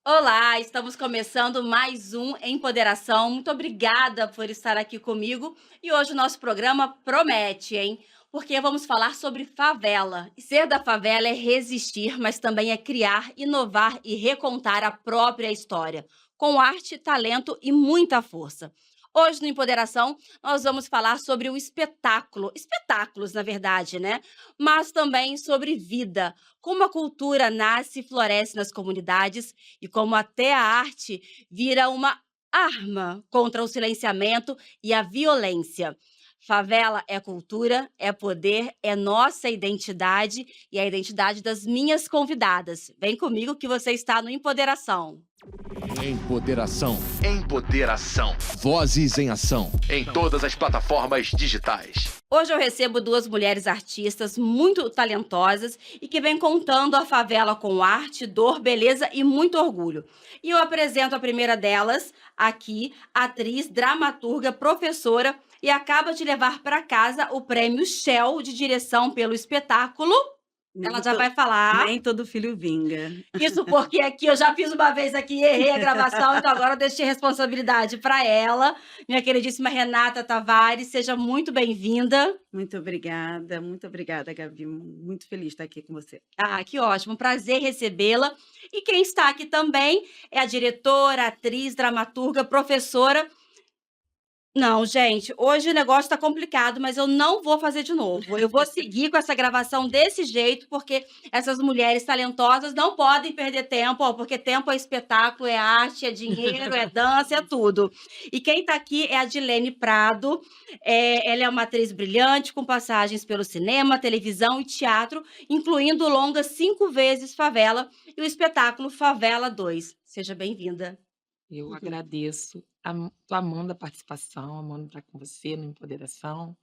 Olá, estamos começando mais um Empoderação. Muito obrigada por estar aqui comigo. E hoje o nosso programa promete, hein? Porque vamos falar sobre favela. E ser da favela é resistir, mas também é criar, inovar e recontar a própria história, com arte, talento e muita força. Hoje no Empoderação, nós vamos falar sobre o espetáculo, espetáculos, na verdade, né? Mas também sobre vida, como a cultura nasce e floresce nas comunidades e como até a arte vira uma arma contra o silenciamento e a violência. Favela é cultura, é poder, é nossa identidade e a identidade das minhas convidadas. Vem comigo que você está no Empoderação. Empoderação. Empoderação. Vozes em ação. Em todas as plataformas digitais. Hoje eu recebo duas mulheres artistas muito talentosas e que vêm contando a favela com arte, dor, beleza e muito orgulho. E eu apresento a primeira delas aqui, atriz, dramaturga, professora e acaba de levar para casa o prêmio Shell de direção pelo espetáculo. Ela Nem já to vai falar. nem todo filho vinga. Isso porque aqui eu já fiz uma vez aqui, errei a gravação, então agora eu deixei a responsabilidade para ela. Minha queridíssima Renata Tavares, seja muito bem-vinda. Muito obrigada, Gabi. Muito feliz de estar aqui com você. Ah, que ótimo, prazer recebê-la. E quem está aqui também é a diretora, atriz, dramaturga, professora. Não, gente, hoje o negócio tá complicado, mas eu não vou fazer de novo. Eu vou seguir com essa gravação desse jeito, porque essas mulheres talentosas não podem perder tempo, ó, porque tempo é espetáculo, é arte, é dinheiro, é dança, é tudo. E quem tá aqui é a Dilene Prado. Ela é uma atriz brilhante, com passagens pelo cinema, televisão e teatro, incluindo o longa 5 vezes Favela e o espetáculo Favela 2. Seja bem-vinda. Eu agradeço, tô amando a participação, amando estar com você no Empoderação.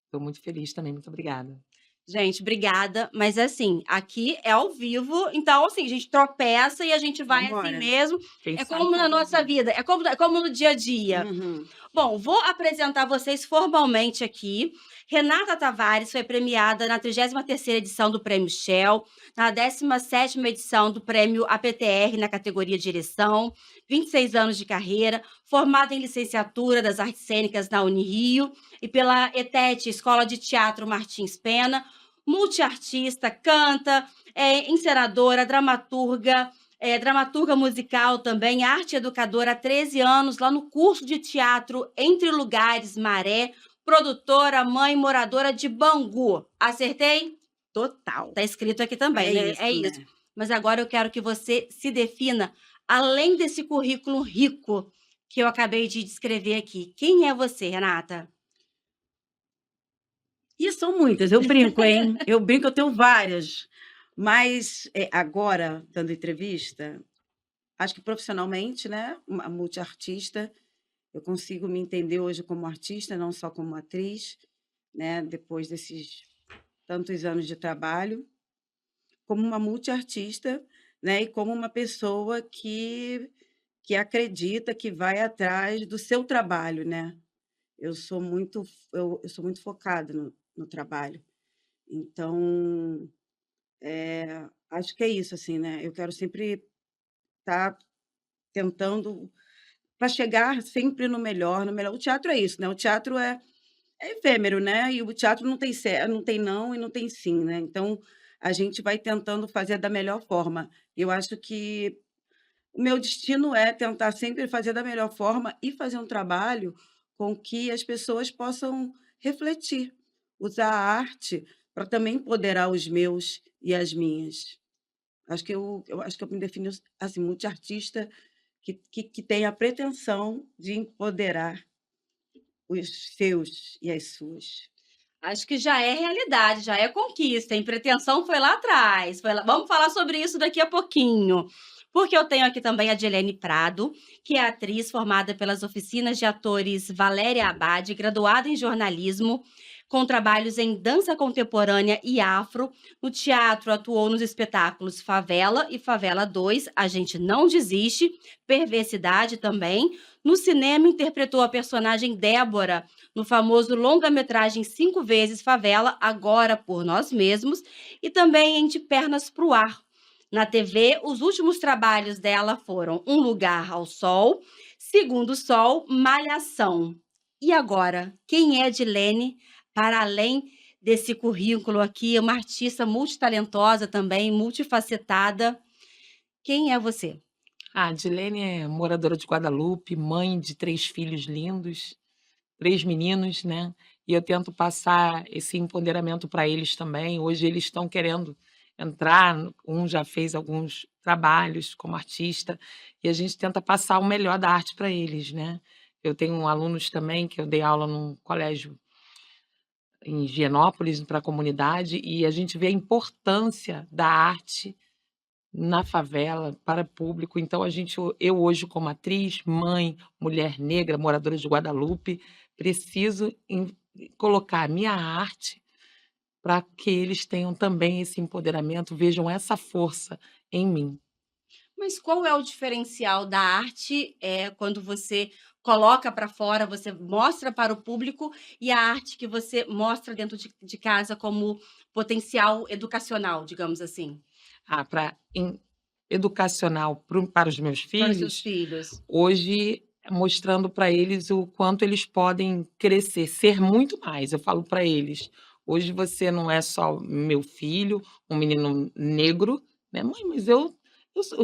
Estou muito feliz também, muito obrigada. Gente, obrigada, mas assim, aqui é ao vivo, então assim, a gente tropeça e a gente vai assim Vambora. mesmo. Quem É sabe como na faz ao nossa vivo. vida, é como no dia a dia. Uhum. Bom, vou apresentar vocês formalmente aqui. Renata Tavares foi premiada na 33ª edição do Prêmio Shell, na 17ª edição do Prêmio APTR na categoria Direção, 26 anos de carreira, formada em licenciatura das artes cênicas na Unirio e pela ETET, Escola de Teatro Martins Pena, multiartista, canta, encenadora, dramaturga musical também, arte educadora há 13 anos, lá no curso de teatro Entre Lugares Maré, produtora, mãe, moradora de Bangu. Acertei? Total. Tá escrito aqui também, né? É Né? isso. Mas agora eu quero que você se defina, além desse currículo rico que eu acabei de descrever aqui. Quem é você, Renata? E são muitas, eu brinco, hein? Eu brinco, eu tenho várias. Mas, agora, dando entrevista, acho que profissionalmente, né, uma multiartista, eu consigo me entender hoje como artista, não só como atriz, né, depois desses tantos anos de trabalho, como uma multiartista, né, e como uma pessoa que acredita, que vai atrás do seu trabalho, né. Eu sou muito focada no trabalho. Então, acho que é isso, assim, né, eu quero sempre estar tentando para chegar sempre no melhor. O teatro é isso, né, o teatro é efêmero, né, e o teatro não tem não e não tem sim, né, então a gente vai tentando fazer da melhor forma. Eu acho que o meu destino é tentar sempre fazer da melhor forma e fazer um trabalho com que as pessoas possam refletir, usar a arte para também empoderar os meus e as minhas. Eu acho que eu me defino, assim, multiartista que tem a pretensão de empoderar os seus e as suas. Acho que já é realidade, já é conquista, hein? Pretensão foi lá atrás. Vamos falar sobre isso daqui a pouquinho. Porque eu tenho aqui também a Dilene Prado, que é atriz formada pelas oficinas de atores Valéria Abad, graduada em jornalismo, com trabalhos em dança contemporânea e afro. No teatro, atuou nos espetáculos Favela e Favela 2, A Gente Não Desiste, Perversidade também. No cinema, interpretou a personagem Débora no famoso longa-metragem 5 vezes Favela, Agora por Nós Mesmos, e também em De Pernas pro Ar. na TV. Os últimos trabalhos dela foram Um Lugar ao Sol, Segundo Sol, Malhação. E agora, quem é Edilene, para além desse currículo aqui, uma artista multitalentosa também, multifacetada. Quem é você? A Dilene é moradora de Guadalupe, mãe de 3 filhos lindos, 3 meninos, né, e eu tento passar esse empoderamento para eles também. Hoje eles estão querendo entrar, um já fez alguns trabalhos como artista, e a gente tenta passar o melhor da arte para eles, né. Eu tenho alunos também que eu dei aula num colégio em Higienópolis para a comunidade, e a gente vê a importância da arte na favela, para público. Então eu hoje como atriz, mãe, mulher negra, moradora de Guadalupe, preciso colocar a minha arte para que eles tenham também esse empoderamento, vejam essa força em mim. Mas qual é o diferencial da arte, quando você coloca para fora, você mostra para o público, e a arte que você mostra dentro de casa como potencial educacional, digamos assim, Para educacional para os meus para os seus filhos, filhos? hoje mostrando para eles o quanto eles podem crescer, ser muito mais. Eu falo para eles: "Hoje você não é só meu filho, um menino negro, né, mãe, mas eu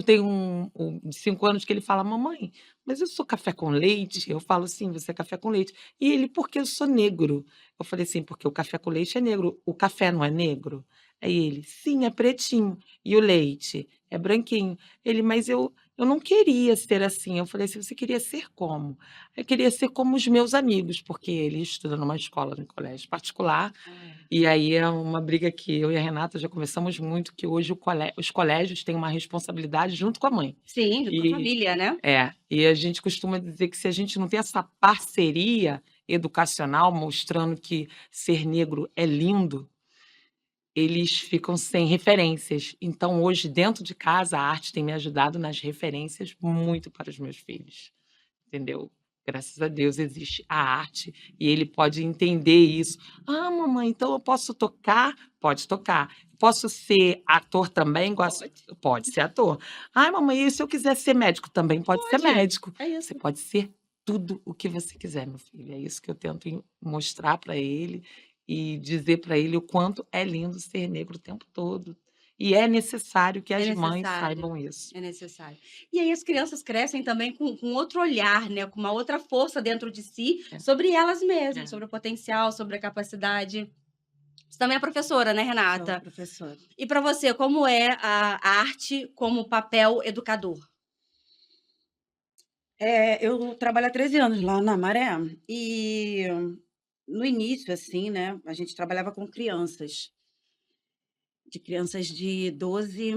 tenho um de 5 anos que ele fala: "Mamãe, mas eu sou café com leite?" Eu falo: "Sim, você é café com leite". E ele: "Porque eu sou negro". Eu falei assim: "Porque o café com leite é negro, o café não é negro?" Aí ele: "Sim, é pretinho. E o leite? É branquinho". Ele: "Mas eu não queria ser assim". Eu falei assim: "Você queria ser como?". "Eu queria ser como os meus amigos", porque ele estuda numa escola, num colégio particular, Ah, e aí é uma briga que eu e a Renata já conversamos muito, que hoje os colégios têm uma responsabilidade junto com a mãe. sim, junto com a E família, né. e a gente costuma dizer que se a gente não tem essa parceria educacional, mostrando que ser negro é lindo, eles ficam sem referências. Então hoje, dentro de casa, a arte tem me ajudado nas referências muito para os meus filhos, entendeu. Graças a Deus existe a arte e ele pode entender isso. "Ah, mamãe, então eu posso tocar?". "Pode tocar". "Posso ser ator também?". Pode, Pode ser ator". "Ai, mamãe, e se eu quiser ser médico?". "Também pode ser pode, médico". é Você isso. pode ser tudo o que você quiser, meu filho. É isso que eu tento mostrar para ele e dizer para ele o quanto é lindo ser negro o tempo todo. E é necessário que É as mães necessário, saibam isso. é necessário. E aí as crianças crescem também com outro olhar, né, com uma outra força dentro de si, É, sobre elas mesmas, é. sobre o potencial, sobre a capacidade. Você também é professora, né, Sou Renata? professora. E para você, como é a arte como papel educador? Eu trabalho há 13 anos lá na Maré, e no início, assim, né, a gente trabalhava com crianças de 12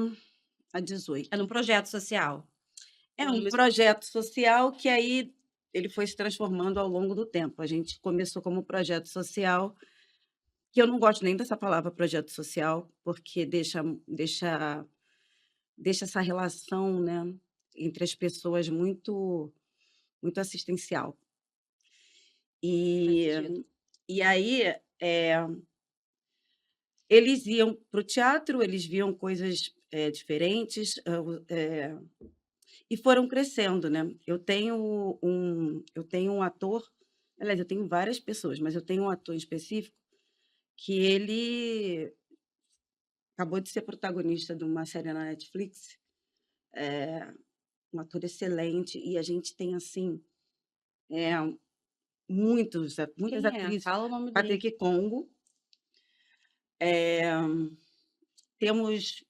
a 18. É num projeto social? É Ou um numa projeto social que aí ele foi se transformando ao longo do tempo. A gente começou como projeto social, que eu não gosto nem dessa palavra projeto social, porque deixa essa relação, né, entre as pessoas muito assistencial. faz E sentido. e aí, eles iam para o teatro, eles viam coisas, diferentes, e foram crescendo, né. Eu tenho um ator, aliás, eu tenho várias pessoas, mas eu tenho um ator em específico que ele acabou de ser protagonista de uma série na Netflix, um ator excelente, e a gente tem, assim, eh, muitas Quem é? atrizes. Fala o nome dele. Patrick Congo, eh, temos,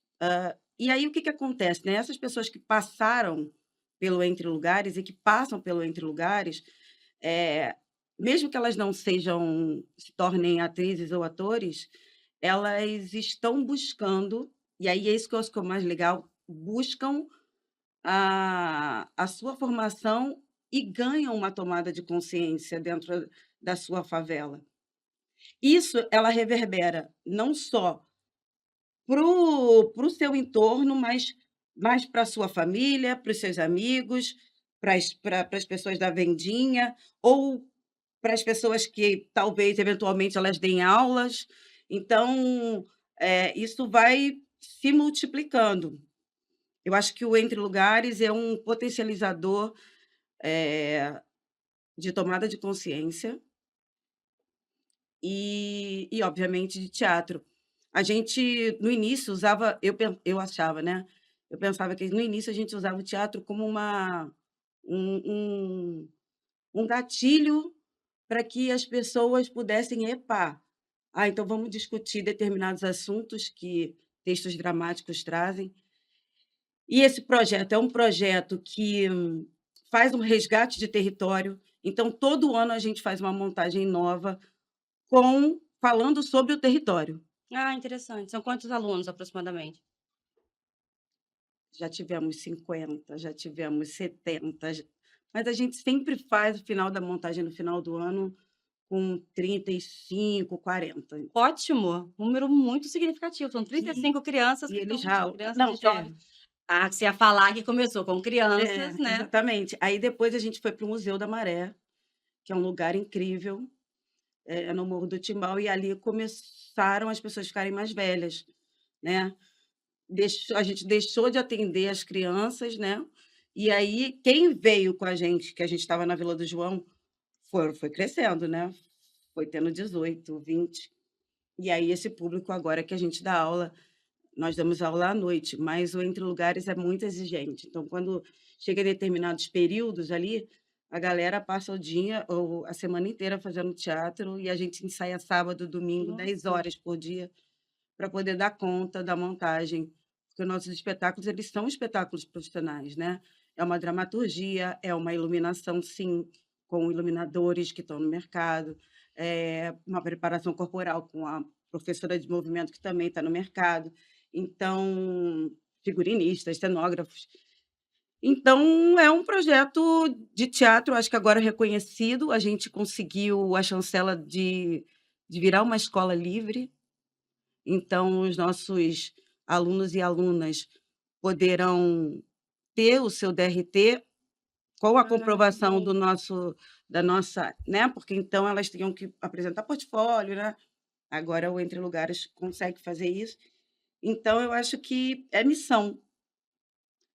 e aí o que que acontece, né, essas pessoas que passaram pelo Entre Lugares e que passam pelo Entre Lugares, eh, mesmo que elas não se tornem atrizes ou atores, elas estão buscando, e aí é isso que eu acho que é o mais legal, buscam a sua formação e ganham uma tomada de consciência dentro da sua favela. Isso ela reverbera não só para o seu entorno, mas mais para a sua família, para os seus amigos, para as pessoas da vendinha, ou para as pessoas que talvez eventualmente elas deem aulas. Então, isso vai se multiplicando. eu acho que o Entre Lugares é um potencializador, de tomada de consciência e obviamente, de teatro. A gente, no início, usava eu achava, né, eu pensava que no início a gente usava o teatro como um um gatilho para que as pessoas pudessem "Epa, então vamos discutir determinados assuntos que textos dramáticos trazem". E esse projeto é um projeto que faz um resgate de território, então todo ano a gente faz uma montagem nova falando sobre o território. Ah, interessante. São quantos alunos, aproximadamente? Já tivemos 50, já tivemos 70, mas a gente sempre faz o final da montagem no final do ano com 35, 40. Ótimo, número muito significativo. São E 35 crianças e que eles estão ralam. crianças Não, e jovens. Ah, que você ia falar que começou com crianças, né. exatamente. Aí depois a gente foi para o Museu da Maré, que é um lugar incrível, no Morro do Timbal, e ali começaram as pessoas ficarem mais velhas, né. A gente deixou de atender as crianças, né, e aí quem veio com a gente, que a gente estava na Vila do João, foi crescendo, né, foi tendo 18, 20. E aí esse público agora que a gente dá aula, nós damos aula à noite, mas o Entre Lugares é muito exigente. Então, quando chega em determinados períodos ali, a galera passa o dia ou a semana inteira fazendo teatro e a gente ensaia sábado, domingo, 10 Nossa. horas por dia, para poder dar conta da montagem, porque os nossos espetáculos, eles são espetáculos profissionais, né. É uma dramaturgia, é uma iluminação, sim, com iluminadores que estão no mercado, é uma preparação corporal com a professora de movimento que também está no mercado, então figurinistas, cenógrafos. Então é um projeto de teatro, acho que agora reconhecido, a gente conseguiu a chancela de virar uma escola livre, então os nossos alunos e alunas poderão ter o seu DRT com a Ah, que comprovação bom. da nossa, né, porque então elas tinham que apresentar portfólio, né, agora o Entre Lugares consegue fazer isso. Então eu acho que é missão.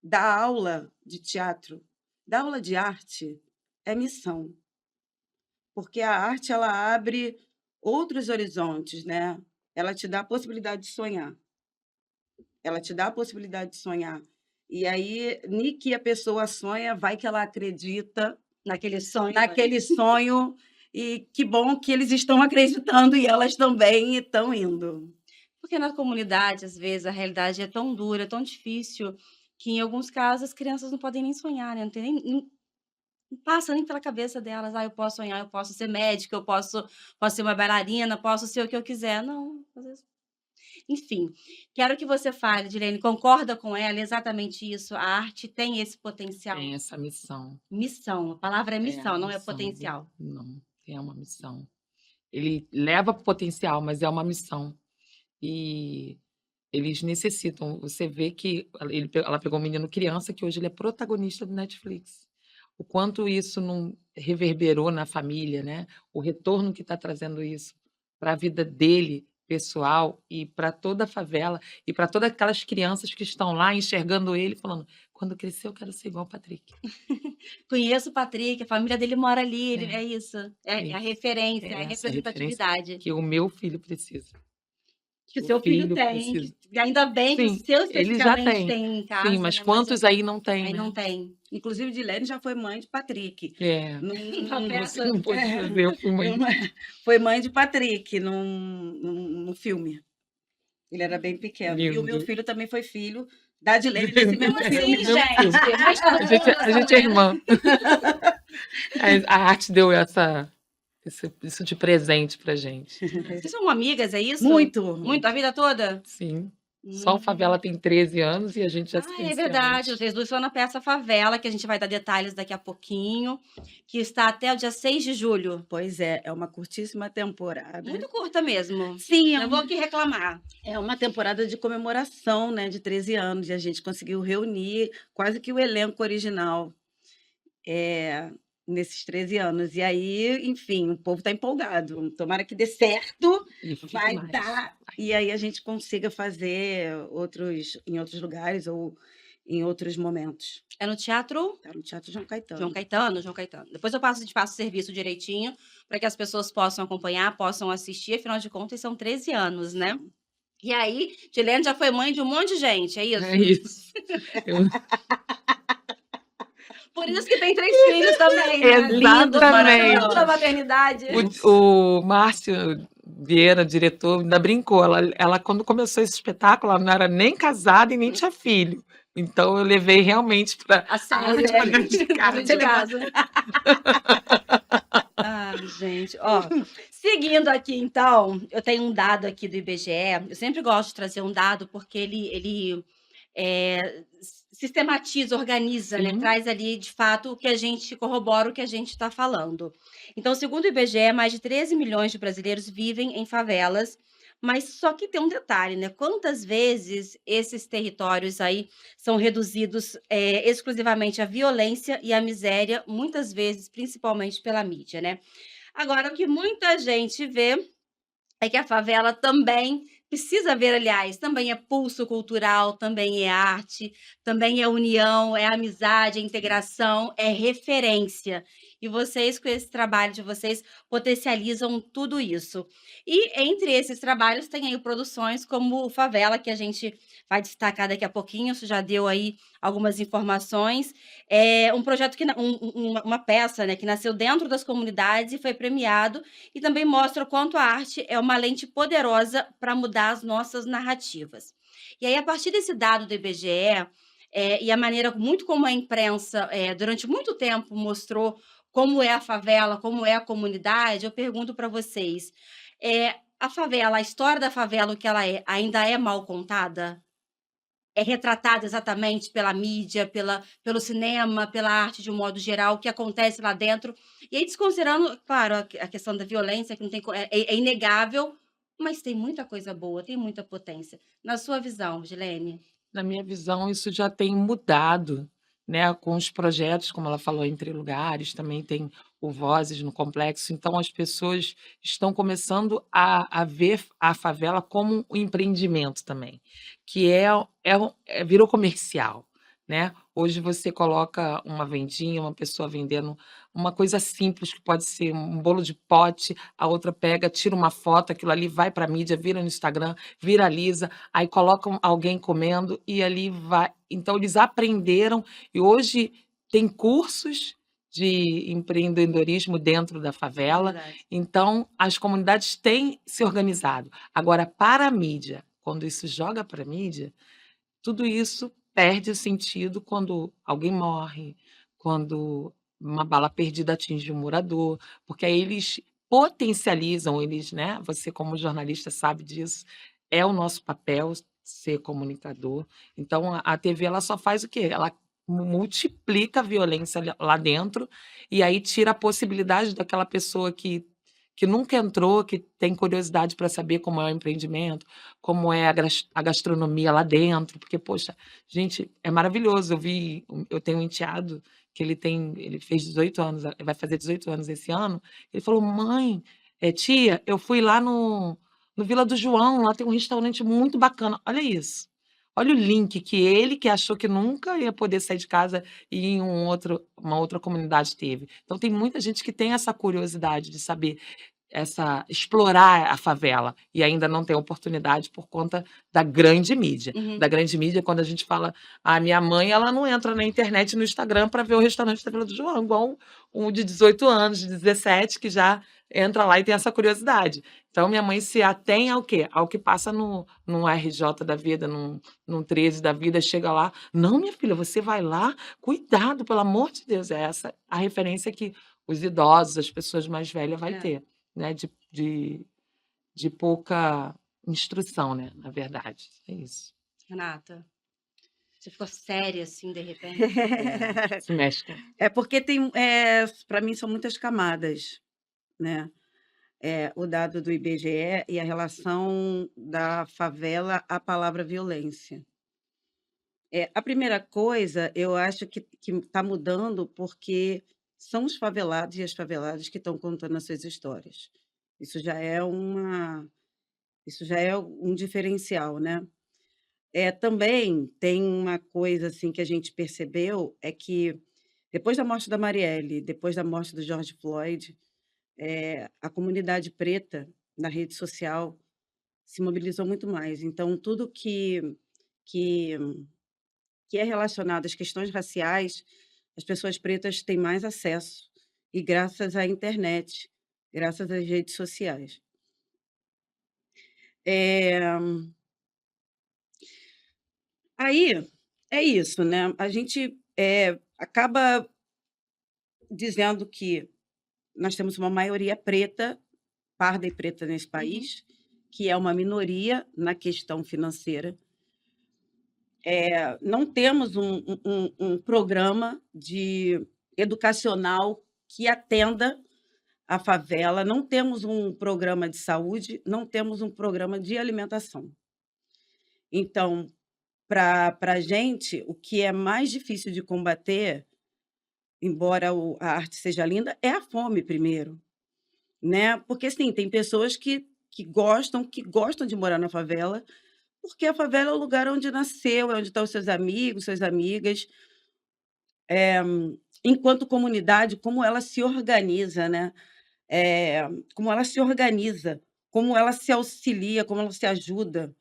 Dar aula de teatro, dar aula de arte é missão, porque a arte ela abre outros horizontes, né, ela te dá a possibilidade de sonhar. Ela te dá a possibilidade de sonhar. E aí, ni que a pessoa sonha, vai que ela acredita Naquele sonho, né. naquele sonho, e que bom que eles estão acreditando e elas também estão indo. Porque na comunidade, às vezes, a realidade é tão dura, tão difícil, que em alguns casos as crianças não podem nem sonhar, né, não tem nem não passa nem pela cabeça delas: "Ah, eu posso sonhar, eu posso ser médica, eu posso ser uma bailarina, posso ser o que eu quiser". Não, às vezes enfim, quero que você fale, Direne, concorda com ela, exatamente isso, a arte tem esse potencial? Tem essa missão. Missão, a palavra é É a missão, não é missão dele. potencial. Não, é uma missão. Ele leva para o potencial, mas é uma missão. E eles necessitam. Você vê que ela pegou um menino criança que hoje ele é protagonista do Netflix. O quanto isso não reverberou na família, né? O retorno que está trazendo isso para a vida dele, pessoal, e para toda a favela, e para todas aquelas crianças que estão lá enxergando ele, falando: quando crescer, eu quero ser igual o Patrick. Conheço o Patrick, a família dele mora ali, ele É, é isso, é a isso. referência, é a É essa referência representatividade que o meu filho precisa. que o O seu filho filho tem, precisa. que ainda bem que o Sim, seu ele já especificamente tem. tem em Sim, casa, mas né, mas quantos aí não tem, aí né? não tem. Inclusive Dilene já foi mãe de Patrick, É, num Uma você peça não pôde fazer, eu fui foi mãe. uma foi mãe de Patrick num filme. Ele era bem pequeno. E o meu Lindo. filho também foi filho da Dilene nesse mesmo Como filme. assim, gente? Mas todo A gente, mundo a gente é essa mulher. irmã. A arte deu isso de presente pra gente. Vocês são amigas, é isso? Muito. Muito, a vida toda? Sim. Só o Hum. Favela tem 13 anos e a gente já se Ah, é conhecia verdade, antes. vocês 2 estão na peça Favela, que a gente vai dar detalhes daqui a pouquinho, que está até o dia 6 de julho. Pois é uma curtíssima temporada. Muito curta mesmo. Sim, Não vou aqui reclamar. é uma temporada de comemoração, né, de 13 anos, e a gente conseguiu reunir quase que o elenco original, eh, nesses 13 anos. E aí, enfim, o povo está empolgado. Tomara que dê certo, E fique vai mais. dar, e aí a gente consiga fazer em outros lugares ou em outros momentos. É no Teatro Tá no Teatro João João Caetano. Caetano? João Caetano. Depois eu te passo o serviço direitinho, para que as pessoas possam acompanhar, possam assistir, afinal de contas são 13 anos, né. Sim. E aí, Dilene já foi mãe de um monte de gente, é É isso? isso. Eu Por isso que tem 3 filhos também, né, lindos, Exatamente. maravilhosos da maternidade. O Márcio Vieira, diretor, ainda brincou, ela quando começou esse espetáculo, ela não era nem casada e nem tinha filho. Então eu levei realmente para A sério, dentro de dentro de casa. casa. Ai, gente, ó, seguindo aqui então, eu tenho um dado aqui do IBGE, eu sempre gosto de trazer um dado, porque ele sistematiza, organiza, né, Sim. traz ali, de fato, o que a gente corrobora o que a gente está falando. Então, segundo o IBGE, mais de 13 milhões de brasileiros vivem em favelas, mas só que tem um detalhe, né? Quantas vezes esses territórios aí são reduzidos exclusivamente à violência e à miséria, muitas vezes, principalmente pela mídia, né? Agora, o que muita gente vê é que a favela também precisa ver, aliás, também é pulso cultural, também é arte, também é união, é amizade, é integração, é referência. E vocês, com esse trabalho de vocês, potencializam tudo isso. E entre esses trabalhos tem aí produções como o Favela, que a gente vai destacar daqui a pouquinho, você já deu aí algumas informações. É um projeto que uma peça, né, que nasceu dentro das comunidades e foi premiado e também mostra o quanto a arte é uma lente poderosa para mudar as nossas narrativas. E aí, a partir desse dado do IBGE, e a maneira muito como a imprensa, durante muito tempo, mostrou como é a favela, como é a comunidade, eu pergunto para vocês: a favela, a história da favela, o que ela é, ainda é mal contada? É retratada exatamente pela mídia, pelo cinema, pela arte de um modo geral, o que acontece lá dentro. E aí, desconsiderando, claro, a questão da violência, que não tem, é inegável, mas tem muita coisa boa, tem muita potência. Na sua visão, Gilene? Na minha visão, isso já tem mudado, né, com os projetos, como ela falou, Entre Lugares, também tem o Vozes no Complexo. Então, as pessoas estão começando a ver a favela como um empreendimento também, que virou comercial, né? Hoje você coloca uma vendinha, uma pessoa vendendo uma coisa simples, que pode ser um bolo de pote, a outra pega, tira uma foto, aquilo ali vai para a mídia, vira no Instagram, viraliza, aí colocam alguém comendo e ali vai. Então, eles aprenderam e hoje tem cursos de empreendedorismo dentro da É favela. verdade. Então, as comunidades têm se organizado. Agora, para a mídia, quando isso joga para a mídia, tudo isso perde o sentido quando alguém morre, quando uma bala perdida atinge um morador, porque aí eles potencializam, eles, né, você como jornalista sabe disso, é o nosso papel ser comunicador. Então a TV ela só faz o quê? Ela multiplica a violência lá dentro, e aí tira a possibilidade daquela pessoa que nunca entrou, que tem curiosidade para saber como é o empreendimento, como é a gastronomia lá dentro, porque, poxa, gente, é maravilhoso. Eu tenho um enteado que ele fez 18 anos, vai fazer 18 anos esse ano. Ele falou: "Mãe, tia, eu fui lá no Vila do João, lá tem um restaurante muito bacana". Olha isso. Olha o link que ele, que achou que nunca ia poder sair de casa e ir em uma outra comunidade, teve. Então tem muita gente que tem essa curiosidade de saber explorar a favela e ainda não tem oportunidade por conta da grande mídia. Uhum. Da grande mídia, quando a gente fala, a minha mãe, ela não entra na internet e no Instagram para ver o restaurante da Vila do João, igual um de 18 anos, de 17, que já entra lá e tem essa curiosidade. Então, minha mãe se atém ao quê? Ao que passa num RJ da vida, num 13 da vida, chega lá. Não, minha filha, você vai lá, cuidado, pelo amor de Deus. É essa a referência que os idosos, as pessoas mais velhas vai É. ter, né? De pouca instrução, né? Na verdade. É isso. Renata, você ficou séria assim, de repente? Se mexe com. É porque tem, para mim são muitas camadas, né? O dado do IBGE e a relação da favela à palavra violência. A primeira coisa, eu acho que está mudando porque são os favelados e as faveladas que estão contando as suas histórias. Isso já é um diferencial, né? Também tem uma coisa, assim, que a gente percebeu, é que depois da morte da Marielle, depois da morte do George Floyd, a comunidade preta na rede social se mobilizou muito mais. Então tudo que que é relacionado às questões raciais, as pessoas pretas têm mais acesso, e graças à internet, graças às redes sociais. Eh, Aí, é isso, né, a gente, acaba dizendo que nós temos uma maioria preta, parda e preta nesse Uhum. país, que é uma minoria na questão financeira. Não temos um programa educacional que atenda a favela, não temos um programa de saúde, não temos um programa de alimentação. Então, para a gente, o que é mais difícil de combater, embora a arte seja linda, é a fome primeiro, né? Porque, assim, tem pessoas que gostam de morar na favela, porque a favela é o lugar onde nasceu, é onde estão os seus amigos, suas amigas. Enquanto comunidade, como ela se organiza, né? Como ela se organiza, como ela se auxilia, como ela se ajuda.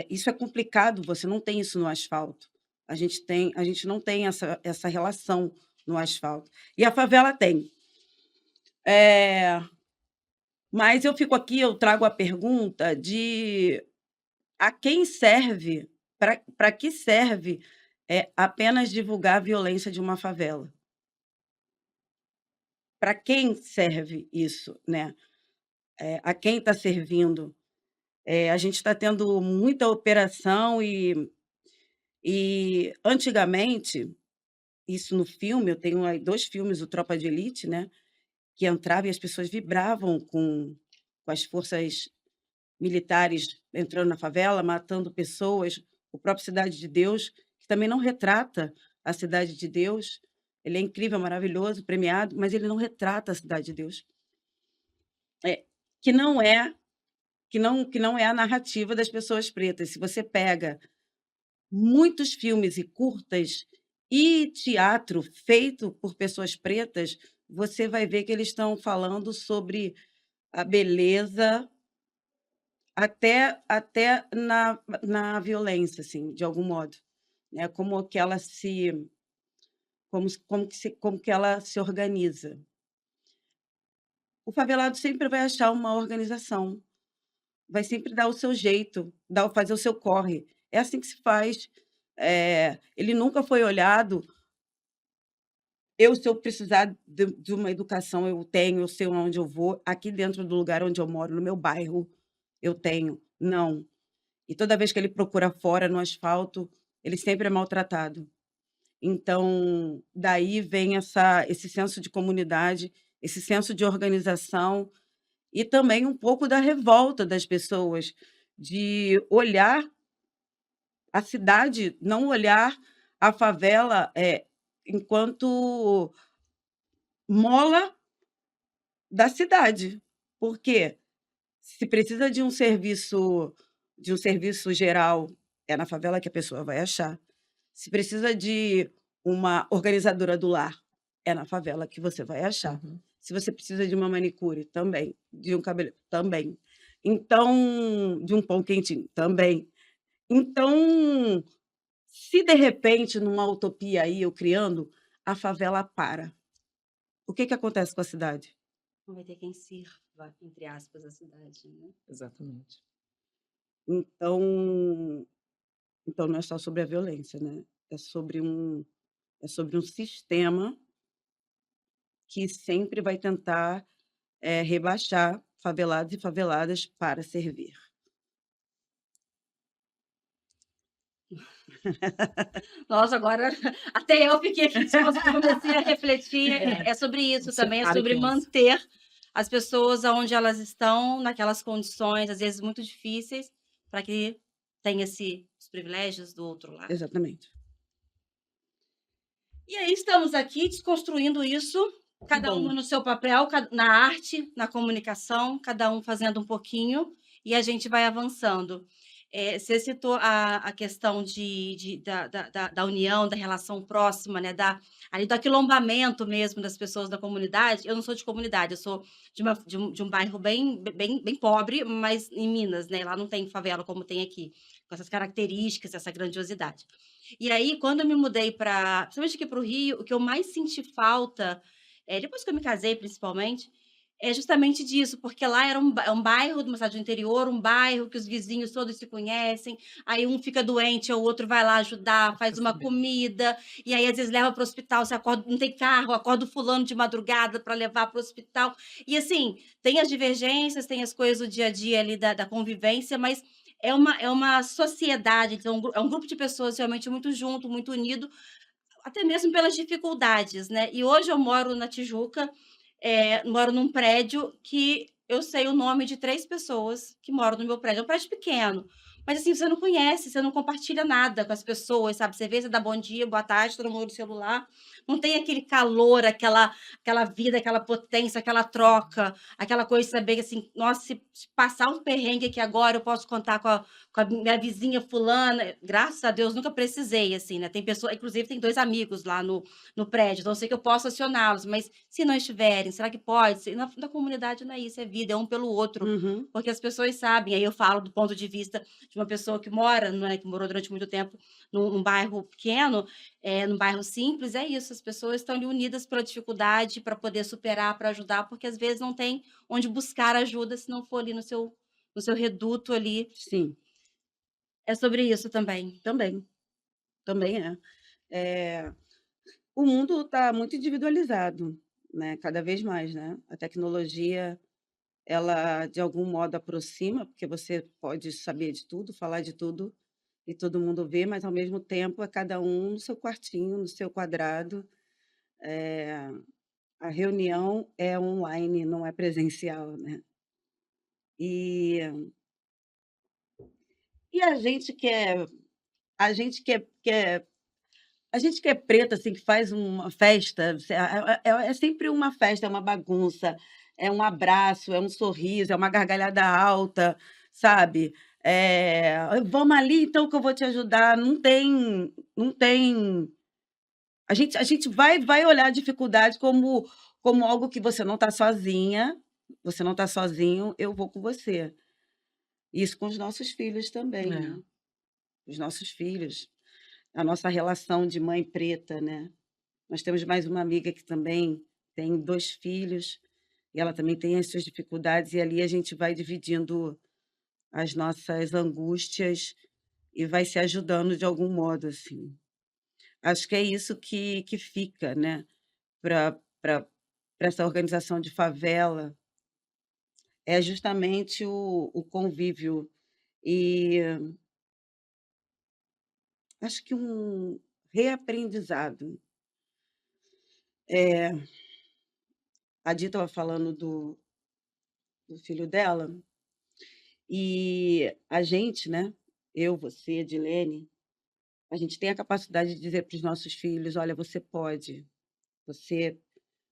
Isso é complicado, você não tem isso no asfalto. A gente não tem essa relação no asfalto. E a favela tem. Eh, mas eu fico aqui, eu trago a pergunta de a quem serve, para que serve, apenas divulgar a violência de uma favela? Para quem serve isso, né? A quem está servindo? A gente está tendo muita operação e antigamente, isso no filme, eu tenho aí 2 filmes, o Tropa de Elite, né, que entrava e as pessoas vibravam com as forças militares entrando na favela, matando pessoas, o próprio Cidade de Deus, que também não retrata a Cidade de Deus. Ele é incrível, maravilhoso, premiado, mas ele não retrata a Cidade de Deus. É, que não é que não é a narrativa das pessoas pretas. Se você pega muitos filmes e curtas e teatro feito por pessoas pretas, você vai ver que eles estão falando sobre a beleza até na violência, assim, de algum modo, né, como que ela se organiza. O favelado sempre vai achar uma organização, vai sempre dar o seu jeito, fazer o seu corre. É assim que se faz. Ele nunca foi olhado. Se eu precisar de uma educação, eu tenho, eu sei onde eu vou, aqui dentro do lugar onde eu moro, no meu bairro, eu tenho. Não. E toda vez que ele procura fora, no asfalto, ele sempre é maltratado. Então, daí vem esse senso de comunidade, esse senso de organização e também um pouco da revolta das pessoas, de olhar a cidade, não olhar a favela, enquanto mola da cidade. Por quê? Se precisa de um serviço geral, é na favela que a pessoa vai achar. Se precisa de uma organizadora do lar, é na favela que você vai achar. Uhum. Se você precisa de uma manicure, também. De um cabelo, também. Então, de um pão quentinho, também. Então, se de repente, numa utopia aí, eu criando, a favela para, o que acontece com a cidade? Não vai ter quem sirva, entre aspas, a cidade, né? Exatamente. Então não é só sobre a violência, né, é sobre um sistema que sempre vai tentar, rebaixar favelados e faveladas para servir. Nossa, agora até eu fiquei aqui, comecei a refletir. É sobre isso Você também, é para e sobre pensa. manter as pessoas aonde elas estão, naquelas condições, às vezes muito difíceis, para que tenha os privilégios do outro lado. Exatamente. E aí estamos aqui desconstruindo isso, cada bom. uma no seu papel, na arte, na comunicação, cada um fazendo um pouquinho, e a gente vai avançando. Você citou a questão da união, da relação próxima, né, ali do aquilombamento mesmo das pessoas da comunidade. Eu não sou de comunidade, eu sou de um bairro bem pobre, mas em Minas, né, lá não tem favela como tem aqui, com essas características, essa grandiosidade. E aí, quando eu me mudei para, principalmente aqui para o Rio, o que eu mais senti falta, depois que eu me casei principalmente, é justamente disso, porque lá era um bairro de uma cidade do interior, um bairro que os vizinhos todos se conhecem, aí um fica doente, o outro vai lá ajudar, Fica faz uma sabendo. comida, e aí às vezes leva para o hospital, você acorda, não tem carro, acorda o fulano de madrugada para levar para o hospital. E assim, tem as divergências, tem as coisas do dia a dia ali da convivência, mas é uma sociedade, então, é um grupo de pessoas realmente muito junto, muito unido, até mesmo pelas dificuldades, né. E hoje eu moro na Tijuca, moro num prédio que eu sei o nome de 3 pessoas que moram no meu prédio. É um prédio pequeno, mas, assim, você não conhece, você não compartilha nada com as pessoas, sabe. Você vê, você dá bom dia, boa tarde, todo mundo no celular. Não tem aquele calor, aquela vida, aquela potência, aquela troca, aquela coisa de saber que, assim: "Nossa, se passar um perrengue aqui agora, eu posso contar com a minha vizinha fulana". Graças a Deus, nunca precisei, assim, né. Tem pessoa, inclusive tem 2 amigos lá no prédio, então eu sei que eu posso acioná-los, mas se não estiverem, será que pode? Na comunidade não é isso, é vida, é um pelo outro, Uhum. porque as pessoas sabem. Aí eu falo do ponto de vista de uma pessoa que mora, né, que morou durante muito tempo num bairro pequeno, num bairro simples, é isso, as pessoas estão ali unidas pela dificuldade para poder superar, para ajudar, porque às vezes não tem onde buscar ajuda se não for ali no seu reduto ali. Sim, É sobre isso também. também, também é. Eh, o mundo está muito individualizado, né, cada vez mais, né. A tecnologia, ela de algum modo aproxima, porque você pode saber de tudo, falar de tudo, e todo mundo vê, mas ao mesmo tempo é cada um no seu quartinho, no seu quadrado. Eh, a reunião é online, não é presencial, né. E a gente que é a gente que é preta, assim, que faz uma festa, é sempre uma festa, é uma bagunça, é um abraço, é um sorriso, é uma gargalhada alta, sabe. "Vamos ali então que eu vou te ajudar", não tem. A gente vai olhar a dificuldade como algo que você não está sozinha, você não está sozinho, eu vou com você. Isso com os nossos filhos também, É. né. Os nossos filhos, a nossa relação de mãe preta, né. Nós temos mais uma amiga que também tem 2 filhos, e ela também tem as suas dificuldades, e ali a gente vai dividindo as nossas angústias e vai se ajudando de algum modo, assim. Acho que é isso que fica, né, para essa organização de favela, é justamente o convívio. E acho que um reaprendizado. Eh, a Di estava falando do filho dela, e a gente, né, eu, você, Edilene, a gente tem a capacidade de dizer para os nossos filhos: "Olha, você pode, você",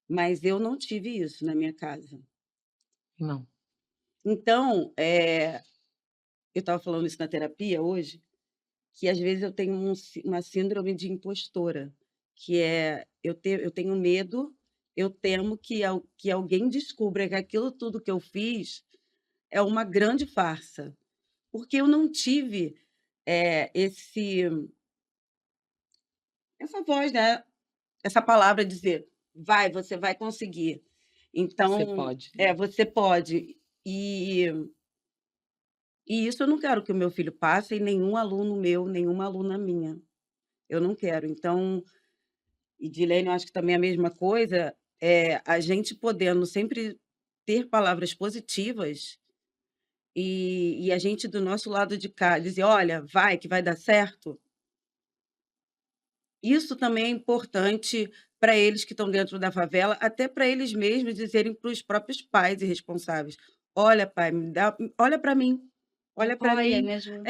mas eu não tive isso na minha casa. Não. Então, eu estava falando isso na terapia hoje, que às vezes eu tenho uma síndrome de impostora, que é eu tenho medo, eu temo que alguém descubra que aquilo tudo que eu fiz é uma grande farsa, porque eu não tive, essa voz, né, essa palavra dizer: "Vai, você vai conseguir". Você Então, pode, né. você pode. E isso eu não quero que o meu filho passe, e nenhum aluno meu, nenhuma aluna minha. Eu não quero. Então, e Dilene, eu acho que também é a mesma coisa, a gente podendo sempre ter palavras positivas, e a gente do nosso lado de cá dizer: "Olha, vai que vai dar certo", isso também é importante para eles que estão dentro da favela, até para eles mesmos dizerem para os próprios pais e responsáveis: "Olha pai, me dá olha para mim, Me olha para apoia, mim, me ajuda.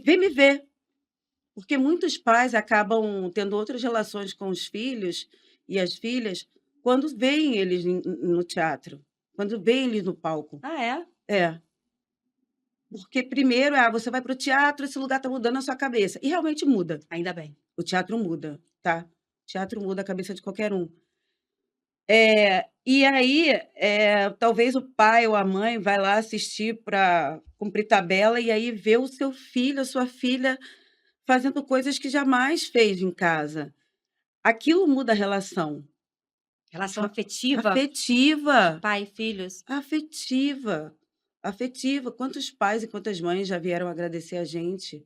vem me ver". Porque muitos pais acabam tendo outras relações com os filhos e as filhas quando veem eles no teatro, quando veem eles no palco. Ah, é? É, Porque primeiro, você vai para o teatro, esse lugar está mudando a sua cabeça. E realmente muda. Ainda bem. O teatro muda, tá? O teatro muda a cabeça de qualquer um. E aí, talvez o pai ou a mãe vai lá assistir para cumprir tabela e aí vê o seu filho, a sua filha fazendo coisas que jamais fez em casa. Aquilo muda a relação. Relação afetiva de Afetiva, pai e filhos. afetiva, afetiva. Quantos pais e quantas mães já vieram agradecer a gente?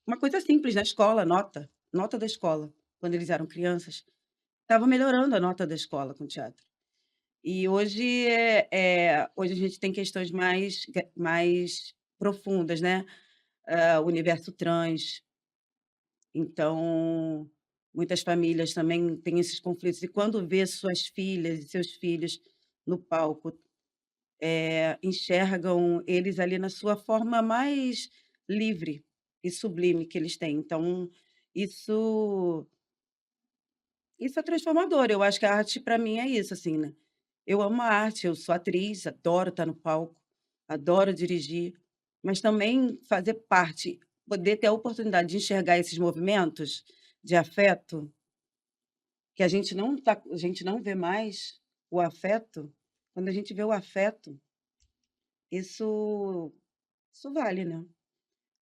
Uma coisa simples na escola, nota da escola, quando eles eram crianças. Estava melhorando a nota da escola com teatro. E hoje, hoje a gente tem questões mais profundas, né? O universo trans. Então, muitas famílias também têm esses conflitos. E quando vê suas filhas e seus filhos no palco, enxergam eles ali na sua forma mais livre e sublime que eles têm. Então, isso isso é transformador. Eu acho que a arte para mim é isso, assim, né. Eu amo a arte, eu sou atriz, adoro estar no palco, adoro dirigir, mas também fazer parte, poder ter a oportunidade de enxergar esses movimentos de afeto, que a gente não vê mais o afeto, quando a gente vê o afeto, isso isso vale, né.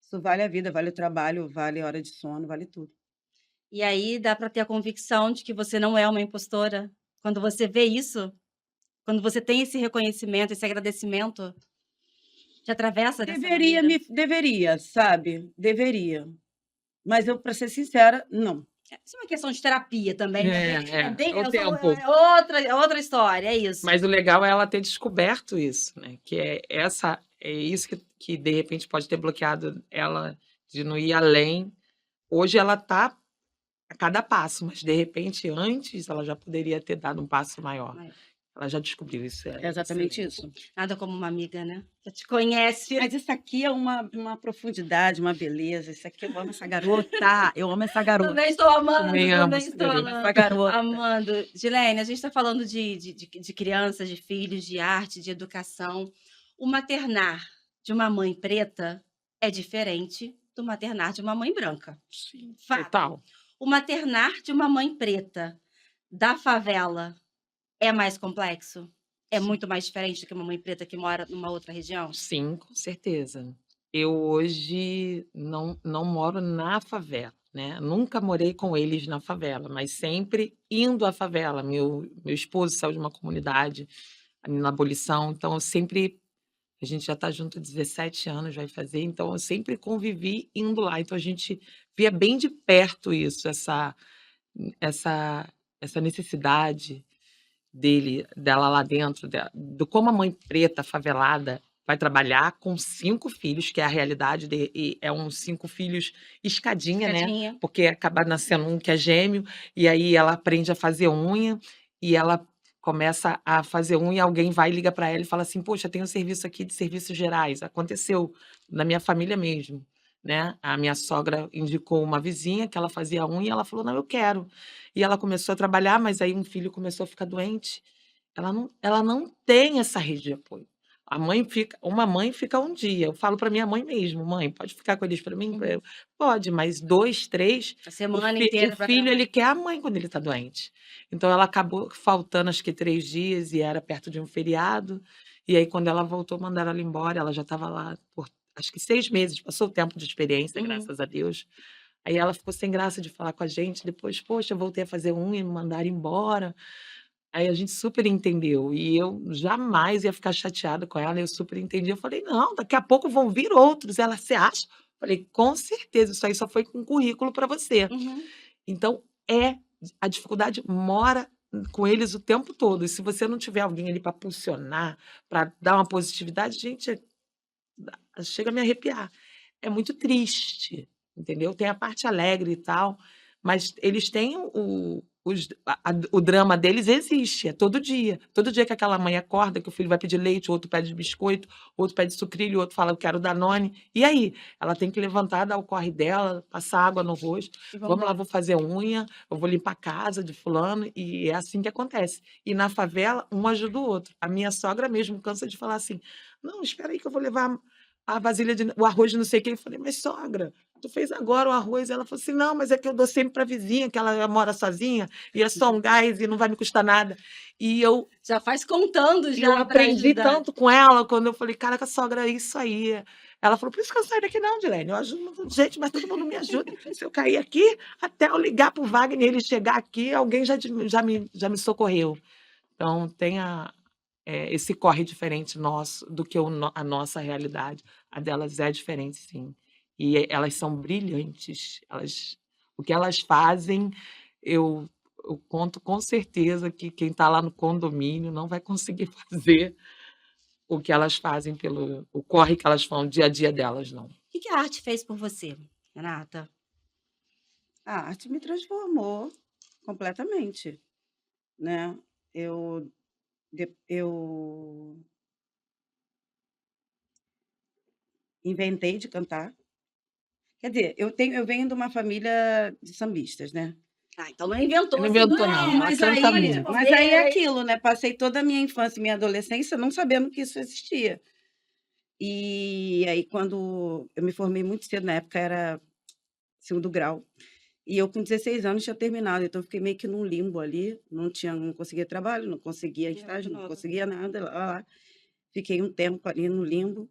Isso vale a vida, vale o trabalho, vale a hora de sono, vale tudo. E aí dá para ter a convicção de que você não é uma impostora. Quando você vê isso, quando você tem esse reconhecimento, esse agradecimento, te atravessa dessa maneira. Deveria, sabe, deveria. Mas eu, para ser sincera, não. Isso é uma questão de terapia também, né, bem o eu sou tempo. é outra história, é isso. Mas o legal é ela ter descoberto isso, né, que é isso que de repente pode ter bloqueado ela de não ir além. Hoje ela tá a cada passo, mas de repente antes ela já poderia ter dado um passo maior. Maior. Ela já descobriu isso, É exatamente excelente. isso. Nada como uma amiga, né, que te conhece. Mas isso aqui é uma profundidade, uma beleza, isso aqui eu amo essa garota, eu amo essa garota. Também estou amando, Também amo também essa estou garota. amando. Essa garota. Amando. Gilene, a gente está falando de crianças, de filhos, de arte, de educação. O maternar de uma mãe preta é diferente do maternar de uma mãe branca. Sim, Fato. total. O maternar de uma mãe preta da favela é mais complexo? É Sim. muito mais diferente do que uma mãe preta que mora numa outra região? Sim, com certeza. Eu hoje não moro na favela, né, nunca morei com eles na favela, mas sempre indo à favela. Meu esposo saiu de uma comunidade ali na Abolição, então eu sempre a gente já está junto há 17 anos, vai fazer, então eu sempre convivi indo lá, então a gente via bem de perto isso, essa essa necessidade dela lá dentro, do como a mãe preta favelada vai trabalhar com 5 filhos, que é a realidade, e é uns 5 filhos escadinha, né? Escadinha. Porque acaba nascendo um que é gêmeo, e aí ela aprende a fazer unha, e ela começa a fazer unha, e alguém vai e liga para ela e fala assim: Poxa, tem um serviço aqui de serviços gerais. Aconteceu na minha família mesmo. Né? A minha sogra indicou uma vizinha que ela fazia unha e ela falou: Não, eu quero. E ela começou a trabalhar, mas aí um filho começou a ficar doente. Ela não tem essa rede de apoio. Uma mãe fica um dia. Eu falo para minha mãe mesmo: Mãe, pode ficar com eles para mim? Pode, mas 2, 3. A semana inteira O pra filho, trabalhar. ele quer a mãe quando ele está doente. Então ela acabou faltando acho que 3 dias e era perto de um feriado. E aí quando ela voltou, mandaram ela embora. Ela já estava lá por acho que 6 meses, passou o tempo de experiência, Uhum. graças a Deus. Aí ela ficou sem graça de falar com a gente. Depois, poxa, eu voltei a fazer unha e me mandaram embora. Aí a gente super entendeu. E eu jamais ia ficar chateada com ela. Eu super entendi. Eu falei: Não, daqui a pouco vão vir outros. Ela: Você acha? Falei: Com certeza, isso aí só foi com currículo para você. Uhum. Então, a dificuldade mora com eles o tempo todo. E se você não tiver alguém ali para impulsionar, para dar uma positividade, gente, chega a me arrepiar. É muito triste, entendeu? Tem a parte alegre e tal, Mas eles têm o drama deles existe, é todo dia. Todo dia que aquela mãe acorda, que o filho vai pedir leite, o outro pede biscoito, o outro pede sucrilho, o outro fala: "Eu quero Danone". E aí? Ela tem que levantar, dar o corre dela, passar água no rosto. E "Vamos lá, vambora. vou fazer unha, eu vou limpar a casa de fulano", e é assim que acontece. E na favela, um ajuda o outro. A minha sogra mesmo cansa de falar assim: "Não, espera aí que eu vou levar a vasilha de o arroz de não sei o quê". Eu falei: "Mas sogra, tu fez agora o arroz". Ela falou assim: "Não, mas é que eu dou sempre para a vizinha, que ela mora sozinha, e é só um gás e não vai me custar nada". E Já faz contando eu já para aprendi ajudar. tanto com ela, quando eu falei: "Caraca, sogra, é isso aí". Ela falou: "Por isso que eu não saio daqui não, Dilene, eu ajudo gente, mas todo mundo me ajuda. Se eu cair aqui, até eu ligar para o Wagner e ele chegar aqui, alguém já me socorreu". Então tem esse corre diferente nosso do que a nossa realidade. A delas é diferente, sim. E elas são brilhantes. O que elas fazem, eu, eu conto com certeza que quem está lá no condomínio não vai conseguir fazer o que elas fazem o corre que elas fazem, o dia a dia delas, não. O que que a arte fez por você, Renata? A arte me transformou completamente, né. Eu inventei de cantar. Quer dizer, eu venho de uma família de sambistas, né. Ah, então não inventou, Não assim, inventou, não, não. Ela Mas canta pode aí muito. mas aí é escover. aquilo, né, passei toda a minha infância e minha adolescência não sabendo que isso existia. E aí quando eu me formei muito cedo, na época era segundo grau, e eu com 16 anos tinha terminado, então eu fiquei meio que num limbo ali, não conseguia trabalho, não conseguia Muito estágio, não nova. conseguia nada, lá, lá, lá. Fiquei um tempo ali no limbo,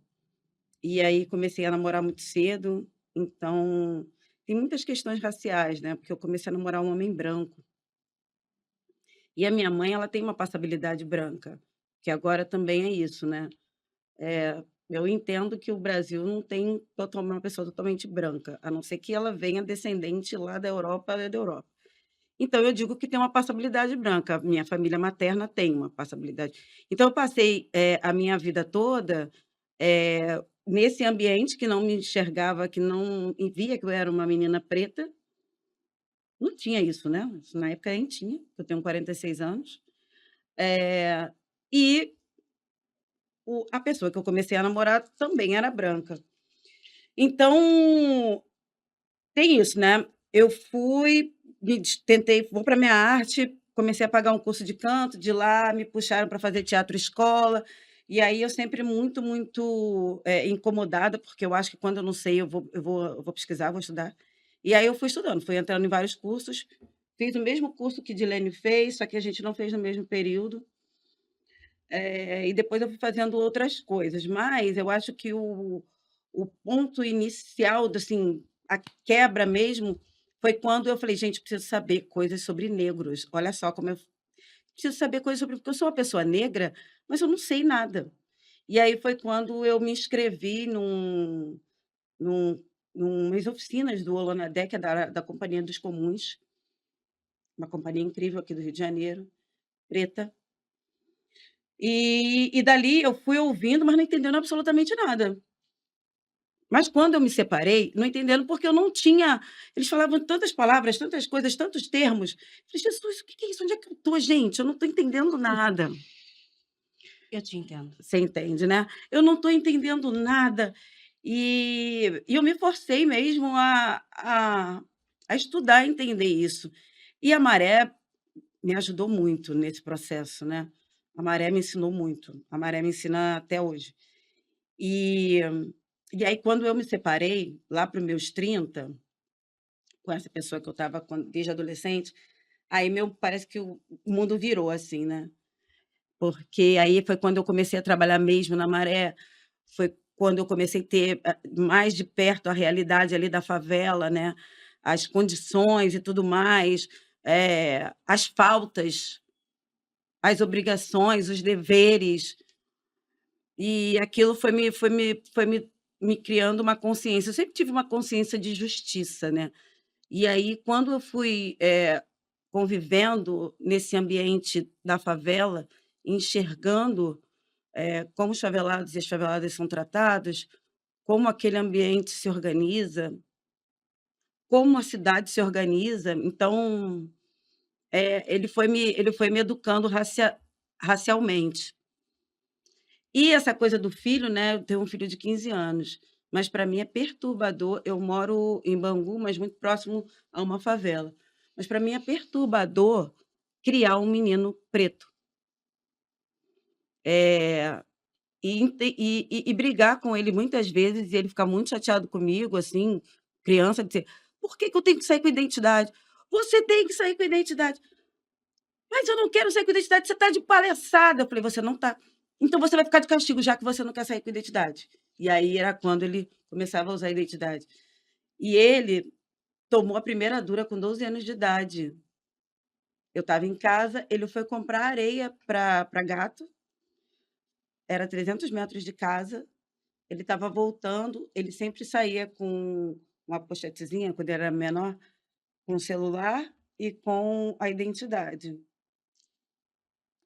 e aí comecei a namorar muito cedo, então tem muitas questões raciais, né, porque eu comecei a namorar um homem branco. E a minha mãe, ela tem uma passabilidade branca, que agora também é isso, né. Eu entendo que o Brasil não tem uma pessoa totalmente branca, a não ser que ela venha descendente lá da Europa. Então eu digo que tem uma passabilidade branca, a minha família materna tem uma passabilidade. Então eu passei, a minha vida toda, nesse ambiente que não me enxergava, que não via que eu era uma menina preta, não tinha isso, né, isso na época nem tinha, eu tenho 46 anos. Eh, e a pessoa que eu comecei a namorar também era branca. Então, tem isso, né, eu fui, tentei, vou para minha arte, comecei a pagar um curso de canto, de lá me puxaram para fazer teatro escola, e aí eu sempre muito, muito, incomodada, porque eu acho que quando eu não sei eu vou pesquisar, vou estudar. E aí eu fui estudando, fui entrando em vários cursos, fiz o mesmo curso que Dilene fez, só que a gente não fez no mesmo período. E depois eu fui fazendo outras coisas, mas eu acho que o ponto inicial assim, a quebra mesmo, foi quando eu falei: "Gente, preciso saber coisas sobre negros". Olha só como eu preciso saber coisas sobre, porque eu sou uma pessoa negra, mas eu não sei nada. E aí foi quando eu me inscrevi num numas oficinas do Olonadé, que é da Companhia dos Comuns, uma companhia incrível aqui do Rio de Janeiro, preta. E dali eu fui ouvindo, mas não entendendo absolutamente nada. Mas quando eu me separei, não entendendo, porque eu não tinha, eles falavam tantas palavras, tantas coisas, tantos termos. Eu falei: "Jesus, o que que é isso? Onde é que eu tô, gente? Eu não tô entendendo nada". Eu te entendo. Você entende, né? Eu não tô entendendo nada. E eu me forcei mesmo a estudar, a entender isso. E a Maré me ajudou muito nesse processo, né. A Maré me ensinou muito, a Maré me ensina até hoje. E e aí quando eu me separei, lá para os meus 30, com essa pessoa que eu estava desde adolescente, aí meu parece que o mundo virou, assim, né. Porque aí foi quando eu comecei a trabalhar mesmo na Maré, foi quando eu comecei a ter, mais de perto a realidade ali da favela, né, as condições e tudo mais, as faltas, as obrigações, os deveres. E aquilo foi me criando uma consciência. Eu sempre tive uma consciência de justiça, né. E aí, quando eu fui, convivendo nesse ambiente da favela, enxergando, como os favelados e as faveladas são tratados, como aquele ambiente se organiza, como a cidade se organiza. Então, ele foi me educando racialmente. E essa coisa do filho, né, eu tenho um filho de 15 anos, mas para mim é perturbador. Eu moro em Bangu, mas muito próximo a uma favela. Mas para mim é perturbador criar um menino preto. Eh, e brigar com ele muitas vezes, e ele ficar muito chateado comigo, assim, criança, dizer: "Por que que eu tenho que sair com identidade?". "Você tem que sair com identidade". "Mas eu não quero sair com identidade, você está de palhaçada". Eu falei: "Você não está. Então você vai ficar de castigo, já que você não quer sair com identidade". E aí era quando ele começava a usar identidade. E ele tomou a primeira dura com 12 anos de idade. Eu estava em casa, ele foi comprar areia para gato, era 300 metros de casa, ele estava voltando, ele sempre saía com uma pochetezinha, quando era menor, com o celular e com a identidade.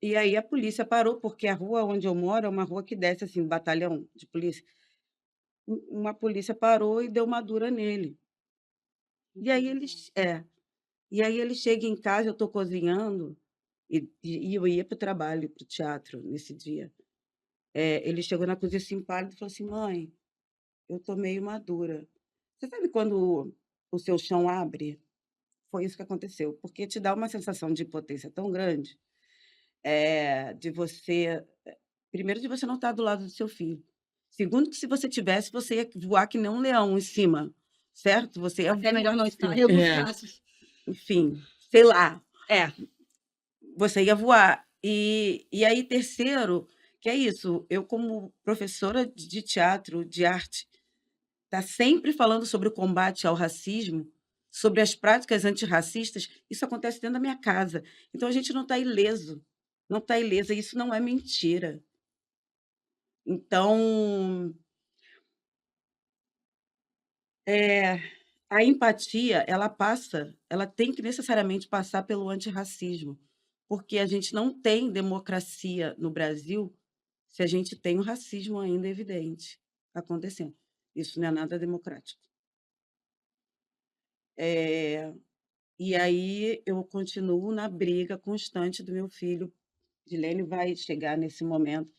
E aí a polícia parou, porque a rua onde eu moro é uma rua que desce, assim, batalhão de polícia. Uma polícia parou e deu uma dura nele. E aí ele e aí ele chega em casa, eu estou cozinhando, e eu ia para o trabalho, para o teatro nesse dia. Ele chegou na cozinha assim pálido e falou assim: "Mãe, eu tô meio madura". Você sabe quando o seu chão abre? Foi isso que aconteceu, porque te dá uma sensação de impotência tão grande, de você, primeiro, de você não estar do lado do seu filho. Segundo, que se você tivesse, você ia voar que nem um leão em cima, certo? Você ia Até melhor voar não em estar cima. em alguns É. casos. Enfim, sei lá, É. você ia voar. E aí, terceiro, que é isso, eu como professora de teatro, de arte, tá sempre falando sobre o combate ao racismo, sobre as práticas antirracistas, isso acontece dentro da minha casa. Então a gente não está ileso, não está ilesa, isso não é mentira. Então, eh, a empatia, ela tem que necessariamente passar pelo antirracismo, porque a gente não tem democracia no Brasil se a gente tem o racismo ainda evidente acontecendo. Isso não é nada democrático. Eh E aí eu continuo na briga constante do meu filho. Dilene vai chegar nesse momento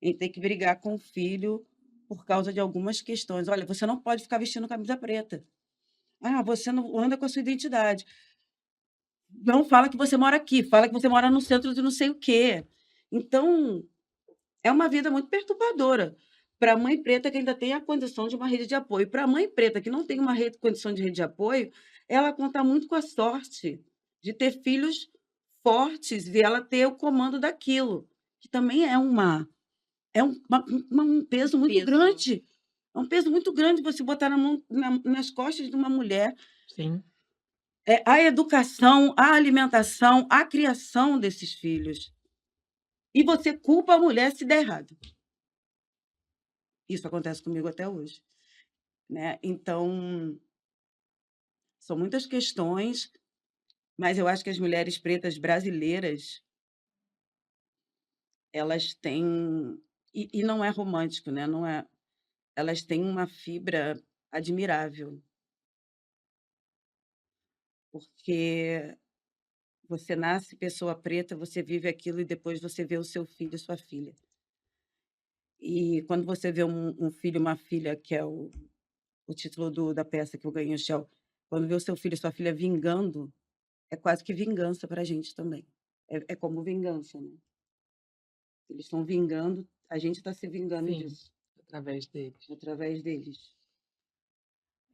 em ter que brigar com o filho por causa de algumas questões. "Olha, você não pode ficar vestindo camisa preta. Ah, você não anda com a sua identidade. Não fala que você mora aqui, fala que você mora no centro de não sei o quê". Então, é uma vida muito perturbadora para a mãe preta que ainda tem a condição de uma rede de apoio. Para a mãe preta que não tem uma condição de rede de apoio, ela conta muito com a sorte de ter filhos fortes e ela ter o comando daquilo, que também é um peso muito Peso. grande. É um peso muito grande você botar nas costas de uma mulher, Sim. a educação, a alimentação, a criação desses filhos. E você culpa a mulher se der errado. Isso acontece comigo até hoje, né. Então, são muitas questões, mas eu acho que as mulheres pretas brasileiras, elas têm, e não é romântico, né, não é, elas têm uma fibra admirável, porque você nasce pessoa preta, você vive aquilo e depois você vê o seu filho e sua filha. E quando você vê um filho e uma filha, que é o título da peça que eu ganhei o Shell, quando vê o seu filho e sua filha vingando, é quase que vingança pra gente também. É como vingança, né. Eles estão vingando, a gente está se vingando Sim, disso, através deles. através deles.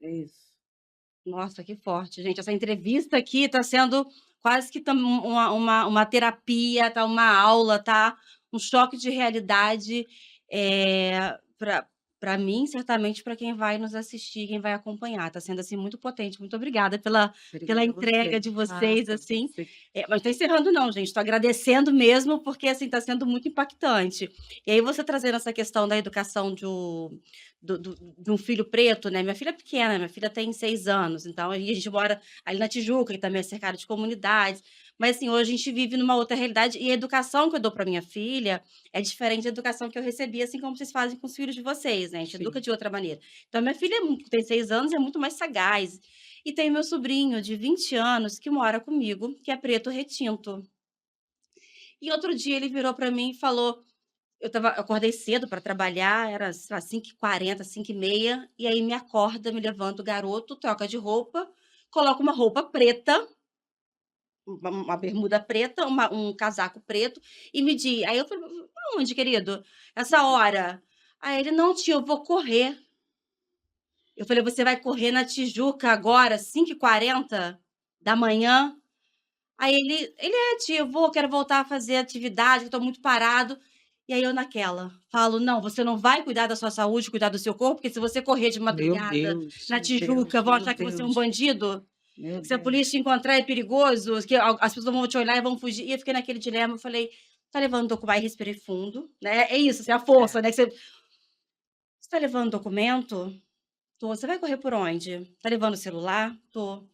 É isso. Nossa, que forte, gente. Essa entrevista aqui está sendo quase que uma terapia, tá uma aula, tá um choque de realidade, para mim, certamente para quem vai nos assistir, quem vai acompanhar. Está sendo, assim, muito potente. Muito obrigada pela Obrigada a entrega você. de Ah, vocês, assim. você Mas não estou encerrando não, gente, estou agradecendo mesmo, porque, assim, está sendo muito impactante. E aí você trazendo essa questão da educação de um filho preto, né, minha filha é pequena, minha filha tem 6 anos, então aí a gente mora ali na Tijuca, que também é cercado de comunidades, mas assim, hoje a gente vive numa outra realidade e a educação que eu dou para minha filha é diferente da educação que eu recebi, assim como vocês fazem com os filhos de vocês, né, a gente educa sim. de outra maneira. Então minha filha tem 6 anos e é muito mais sagaz, E tem meu sobrinho de 20 anos que mora comigo, que é preto retinto. E outro dia ele virou para mim e falou, eu acordei cedo para trabalhar, era, sei lá, 5h40, 5h30, e aí me acorda, me levanta o garoto, troca de roupa, coloca uma roupa preta, uma bermuda preta, um casaco preto, e me diz, aí eu falei, aonde, querido? Essa hora? Aí ele, não, tio, eu vou correr. Eu falei, você vai correr na Tijuca agora, 5h40 da manhã? Aí ele é, tia, eu vou, quero voltar a fazer atividade, eu tô muito parado. E aí eu naquela, falo, não, você não vai cuidar da sua saúde, cuidar do seu corpo, porque se você correr de Meu madrugada Deus. na Meu Tijuca, Deus, vão meu achar que você é um Deus, bandido, meu que se a Deus. polícia te encontrar é perigoso, que as pessoas vão te olhar e vão fugir. E eu fiquei naquele dilema, eu falei, tá levando documento, aí respirei fundo, né? É isso, assim, a força, né? Que você tá levando documento? Tô. Você vai correr por onde? Tá levando o celular? Tô.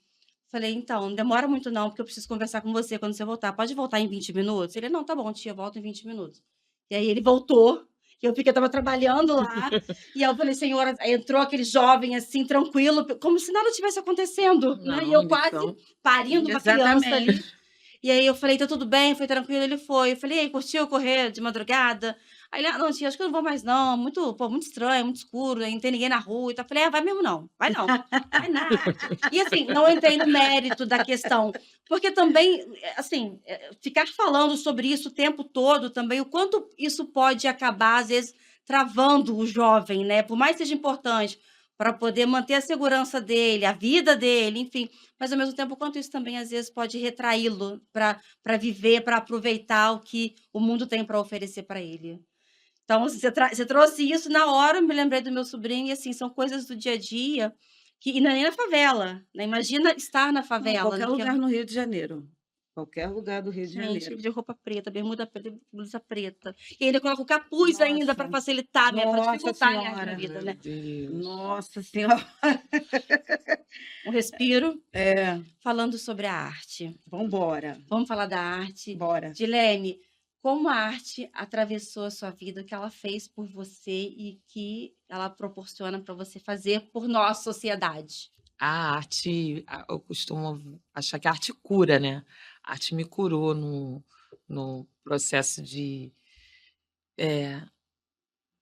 Falei, então, não demora muito não, porque eu preciso conversar com você quando você voltar. Pode voltar em 20 minutos? Ele, não, tá bom, tia, volto em 20 minutos. E aí ele voltou, e eu vi que eu estava trabalhando lá, e aí eu falei, senhora, aí entrou aquele jovem assim, tranquilo, como se nada tivesse acontecendo, né? E Não, eu eles quase são. parindo uma criança ali. Exatamente. E aí eu falei, tá tudo bem, foi tranquilo, ele foi. Eu falei, e aí, curtiu correr de madrugada? Aí ele, não, tia, acho que eu não vou mais não, muito, pô, muito estranho, muito escuro, aí não tem ninguém na rua e tal. Eu falei, vai mesmo não, vai não, vai nada. E assim, não entrei no mérito da questão, porque também, assim, ficar falando sobre isso o tempo todo também, o quanto isso pode acabar, às vezes, travando o jovem, né? Por mais que seja importante para poder manter a segurança dele, a vida dele, enfim, mas ao mesmo tempo, o quanto isso também às vezes pode retraí-lo para viver, para aproveitar o que o mundo tem para oferecer para ele. Então, assim, você trouxe isso na hora, eu me lembrei do meu sobrinho, e assim, são coisas do dia a dia, que, e não é nem na favela, né? Imagina estar na Não, favela, qualquer né? Que lugar no Rio de Janeiro. Qualquer lugar do Rio de gente, ele Janeiro. de roupa preta, bermuda preta, blusa preta. E ainda coloca o capuz ainda para Nossa, facilitar, para nossa dificultar, aliás, minha senhora, vida, Meu né? Deus. nossa senhora. Um respiro, É, falando sobre a arte. vambora, Vamos falar da arte. bora. Dilene, como a arte atravessou a sua vida, o que ela fez por você e que ela proporciona para você fazer por nossa sociedade? A arte, eu costumo achar que a arte cura, né? A arte me curou no processo eh,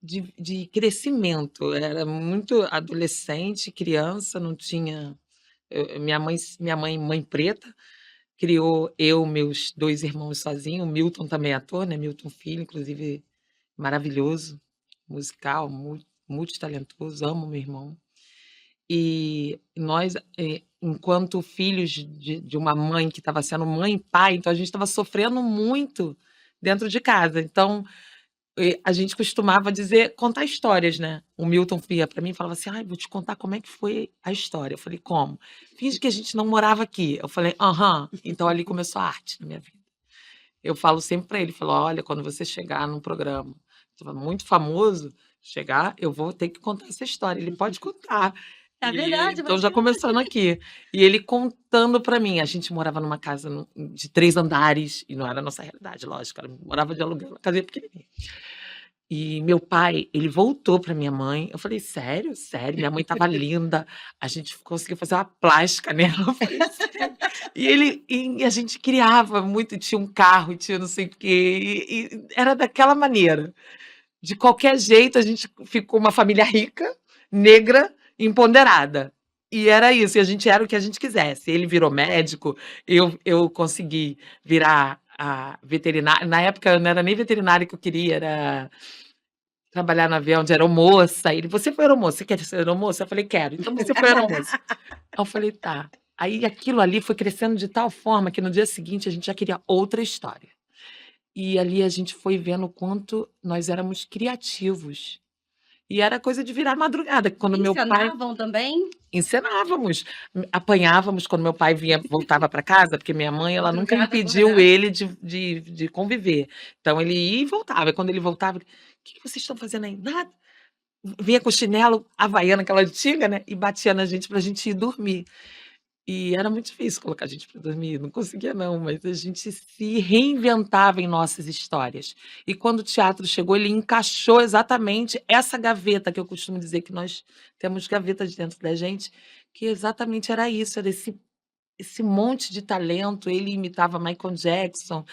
de crescimento. Eu era muito adolescente, criança, não tinha. Minha mãe, mãe preta, criou eu, meus 2 irmãos sozinho. O Milton também é ator, né? Milton Filho, inclusive maravilhoso, musical, multitalentoso, amo meu irmão. E nós, enquanto filhos de uma mãe que estava sendo mãe e pai, então a gente estava sofrendo muito dentro de casa. Então, a gente costumava contar histórias, né? O Milton ia para mim e falava assim: ai, vou te contar como é que foi a história. Eu falei, como? Finge que a gente não morava aqui. Eu falei, aham. Então ali começou a arte na minha vida. Eu falo sempre para ele, falo, olha, quando você chegar num programa muito famoso, chegar, eu vou ter que contar essa história. Ele pode contar. É E, verdade, então, pode já começando aqui. E ele contando para mim, a gente morava numa casa de 3 andares, e não era a nossa realidade, lógico, morava de aluguel, uma casinha pequenininha. E meu pai, ele voltou para minha mãe. Eu falei, sério? Sério? Minha mãe estava linda. A gente conseguiu fazer uma plástica nela. Eu falei, sério? E a gente criava muito, tinha um carro, tinha não sei o quê. E era daquela maneira. De qualquer jeito, a gente ficou uma família rica, negra, empoderada. E era isso, e a gente era o que a gente quisesse. Ele virou médico, eu consegui virar a veterinária. Na época, não era nem veterinária que eu queria, era trabalhar no avião de aeromoça. Ele, você foi aeromoça, você quer ser aeromoça? Eu falei, quero. Então você foi aeromoça. Aí eu falei, tá. Aí aquilo ali foi crescendo de tal forma que no dia seguinte a gente já queria outra história. E ali a gente foi vendo o quanto nós éramos criativos. E era coisa de virar madrugada, quando meu pai encenavam também? encenávamos, apanhávamos quando meu pai voltava para casa, porque minha mãe, ela nunca Madrugada impediu acordar. ele de conviver. Então ele ia e voltava. E quando ele voltava, o que vocês estão fazendo aí? Nada. Vinha com o chinelo havaiana, aquela antiga, né? E batia na gente pra gente ir dormir. E era muito difícil colocar a gente para dormir, não conseguia não, mas a gente se reinventava em nossas histórias. E quando o teatro chegou, ele encaixou exatamente essa gaveta que eu costumo dizer que nós temos gavetas dentro da gente, que exatamente era isso, era esse monte de talento. Ele imitava Michael Jackson,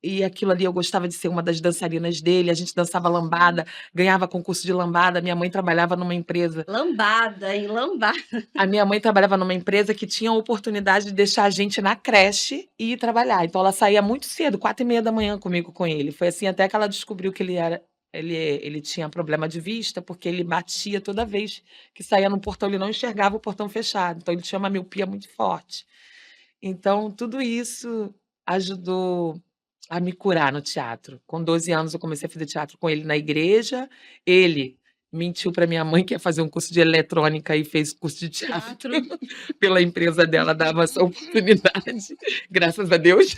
e aquilo ali eu gostava de ser uma das dançarinas dele. A gente dançava lambada, ganhava concurso de lambada. Minha mãe trabalhava numa empresa. Lambada, hein? Lambada. A minha mãe trabalhava numa empresa que tinha a oportunidade de deixar a gente na creche e ir trabalhar. Então ela saía muito cedo, 4h30 comigo com ele. Foi assim até que ela descobriu que ele tinha problema de vista, porque ele batia toda vez que saía no portão, ele não enxergava o portão fechado. Então ele tinha uma miopia muito forte. Então tudo isso ajudou a me curar no teatro. Com 12 anos eu comecei a fazer teatro com ele na igreja. Ele mentiu para minha mãe que ia fazer um curso de eletrônica e fez curso de teatro. Teatro. Pela empresa dela dava essa oportunidade, graças a Deus.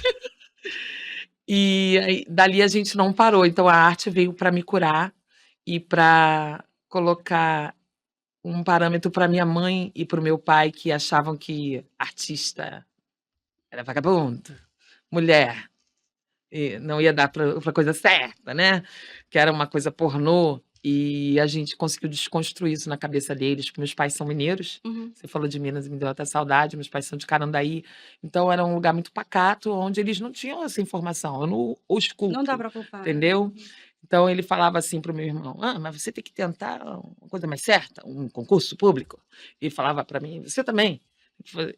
E aí, dali a gente não parou. Então a arte veio para me curar e para colocar um parâmetro para minha mãe e para o meu pai, que achavam que artista era vagabundo, mulher, e não ia dar para a coisa certa, né? Que era uma coisa pornô. E a gente conseguiu desconstruir isso na cabeça deles, porque meus pais são mineiros. Uhum. Você falou de Minas e me deu até saudade. Meus pais são de Carandaí. Então era um lugar muito pacato, onde eles não tinham essa informação. Eu não os Não dá culpo, para culpar. entendeu? Então ele falava assim para o meu irmão: ah, mas você tem que tentar uma coisa mais certa, um concurso público. E falava para mim: você também.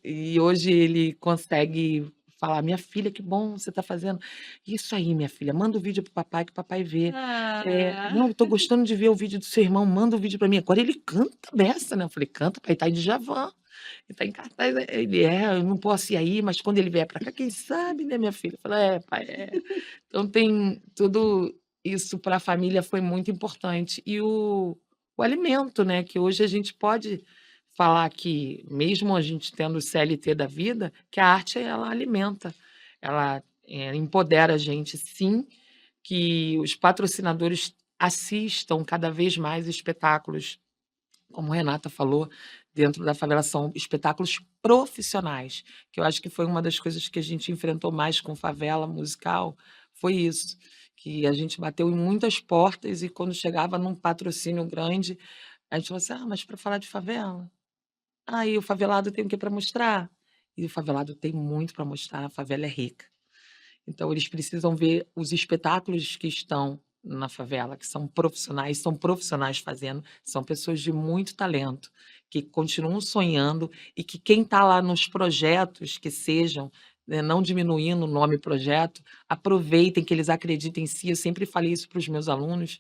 E hoje ele consegue falar: minha filha, que bom você está fazendo. Isso aí, minha filha, manda o vídeo pro papai, que o papai vê. Ah. Não, estou gostando de ver o vídeo do seu irmão, manda o vídeo para mim. Agora ele canta beça, né? Eu falei: canta, pai, tá em Djavan. Ele tá em cartaz. Ele eu não posso ir aí, mas quando ele vier para cá, quem sabe, né, minha filha? Eu falei: pai, é. Então tem tudo isso para a família foi muito importante. E o alimento, né? Que hoje a gente pode falar que, mesmo a gente tendo o CLT da vida, que a arte ela alimenta, ela empodera a gente, sim, que os patrocinadores assistam cada vez mais espetáculos, como Renata falou, dentro da favela, são espetáculos profissionais, que eu acho que foi uma das coisas que a gente enfrentou mais com favela musical, foi isso, que a gente bateu em muitas portas e quando chegava num patrocínio grande, a gente falou assim: ah, mas para falar de favela? E o favelado tem o que para mostrar? E o favelado tem muito para mostrar, a favela é rica. Então eles precisam ver os espetáculos que estão na favela, que são profissionais fazendo, são pessoas de muito talento, que continuam sonhando e que quem está lá nos projetos, que sejam, né, não diminuindo o nome projeto, aproveitem, que eles acreditem em si. Eu sempre falei isso para os meus alunos,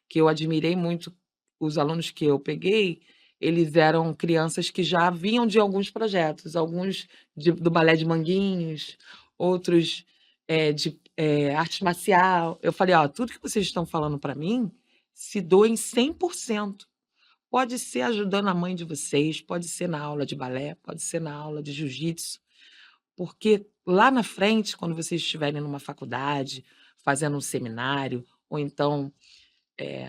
que eu admirei muito os alunos que eu peguei, eles eram crianças que já vinham de alguns projetos, alguns do Balé de Manguinhos, outros de arte marcial. Eu falei: ó, tudo que vocês estão falando para mim, se doem 100%. Pode ser ajudando a mãe de vocês, pode ser na aula de balé, pode ser na aula de jiu-jitsu, porque lá na frente, quando vocês estiverem numa faculdade, fazendo um seminário, ou então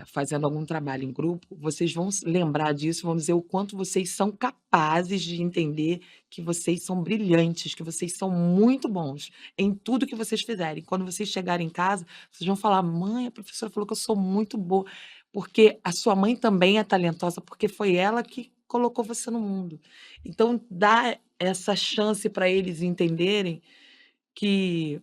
fazendo algum trabalho em grupo, vocês vão lembrar disso, vão dizer o quanto vocês são capazes de entender que vocês são brilhantes, que vocês são muito bons em tudo que vocês fizerem. Quando vocês chegarem em casa, vocês vão falar: mãe, a professora falou que eu sou muito boa, porque a sua mãe também é talentosa, porque foi ela que colocou você no mundo. Então, dá essa chance para eles entenderem que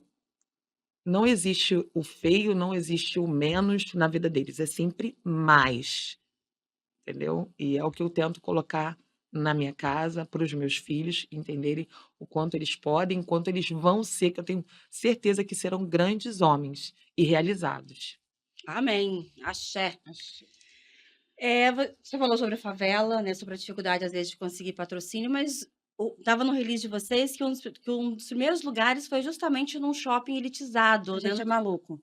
não existe o feio, não existe o menos na vida deles, é sempre mais, entendeu? E é o que eu tento colocar na minha casa para os meus filhos entenderem o quanto eles podem, o quanto eles vão ser, que eu tenho certeza que serão grandes homens e realizados. Amém. Axé. Você falou sobre a favela, né, sobre a dificuldade, às vezes, de conseguir patrocínio, mas estava no release de vocês que um dos primeiros lugares foi justamente num shopping elitizado, A né? gente é maluco.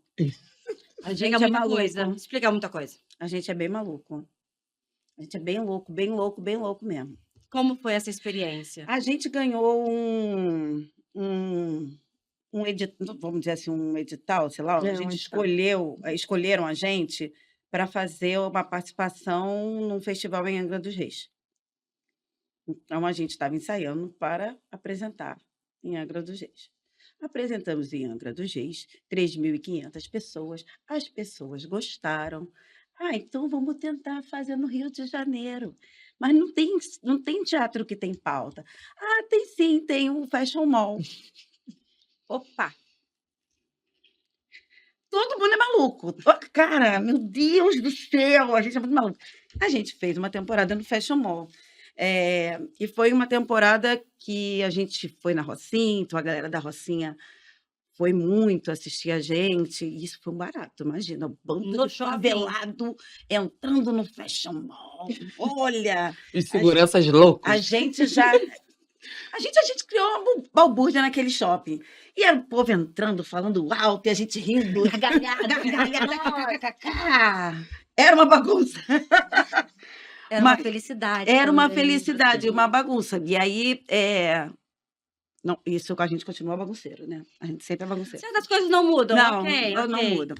A gente Explica é muita maluco. coisa. Explica muita coisa. A gente é bem maluco. A gente é bem louco, bem louco, bem louco mesmo. Como foi essa experiência? A gente ganhou vamos dizer assim, um edital, sei lá, a Um gente edital. escolheram a gente para fazer uma participação num festival em Angra dos Reis. Então a gente estava ensaiando para apresentar em Angra dos Reis. Apresentamos em Angra dos Reis, 3.500 pessoas, as pessoas gostaram. Então vamos tentar fazer no Rio de Janeiro. Mas não tem teatro que tem pauta. Ah, tem sim, tem o Fashion Mall. Opa! Todo mundo é maluco. Cara, meu Deus do céu, a gente é muito maluco. A gente fez uma temporada no Fashion Mall. E foi uma temporada que a gente foi na Rocinha, então a galera da Rocinha foi muito assistir a gente, e isso foi um barato, imagina, um bando No de shopping. favelado entrando no Fashion Mall. Olha, Os seguranças loucos. a gente já. A gente criou uma balbúrdia naquele shopping. E era o povo entrando, falando alto, e a gente rindo, gargalhada, kkkkk. Era uma bagunça. Era uma Mas felicidade era uma também. felicidade, uma bagunça. E aí, não, isso a gente continua bagunceiro, né? A gente sempre é bagunceiro. Certas coisas não mudam, Não, ok, não ok. muda.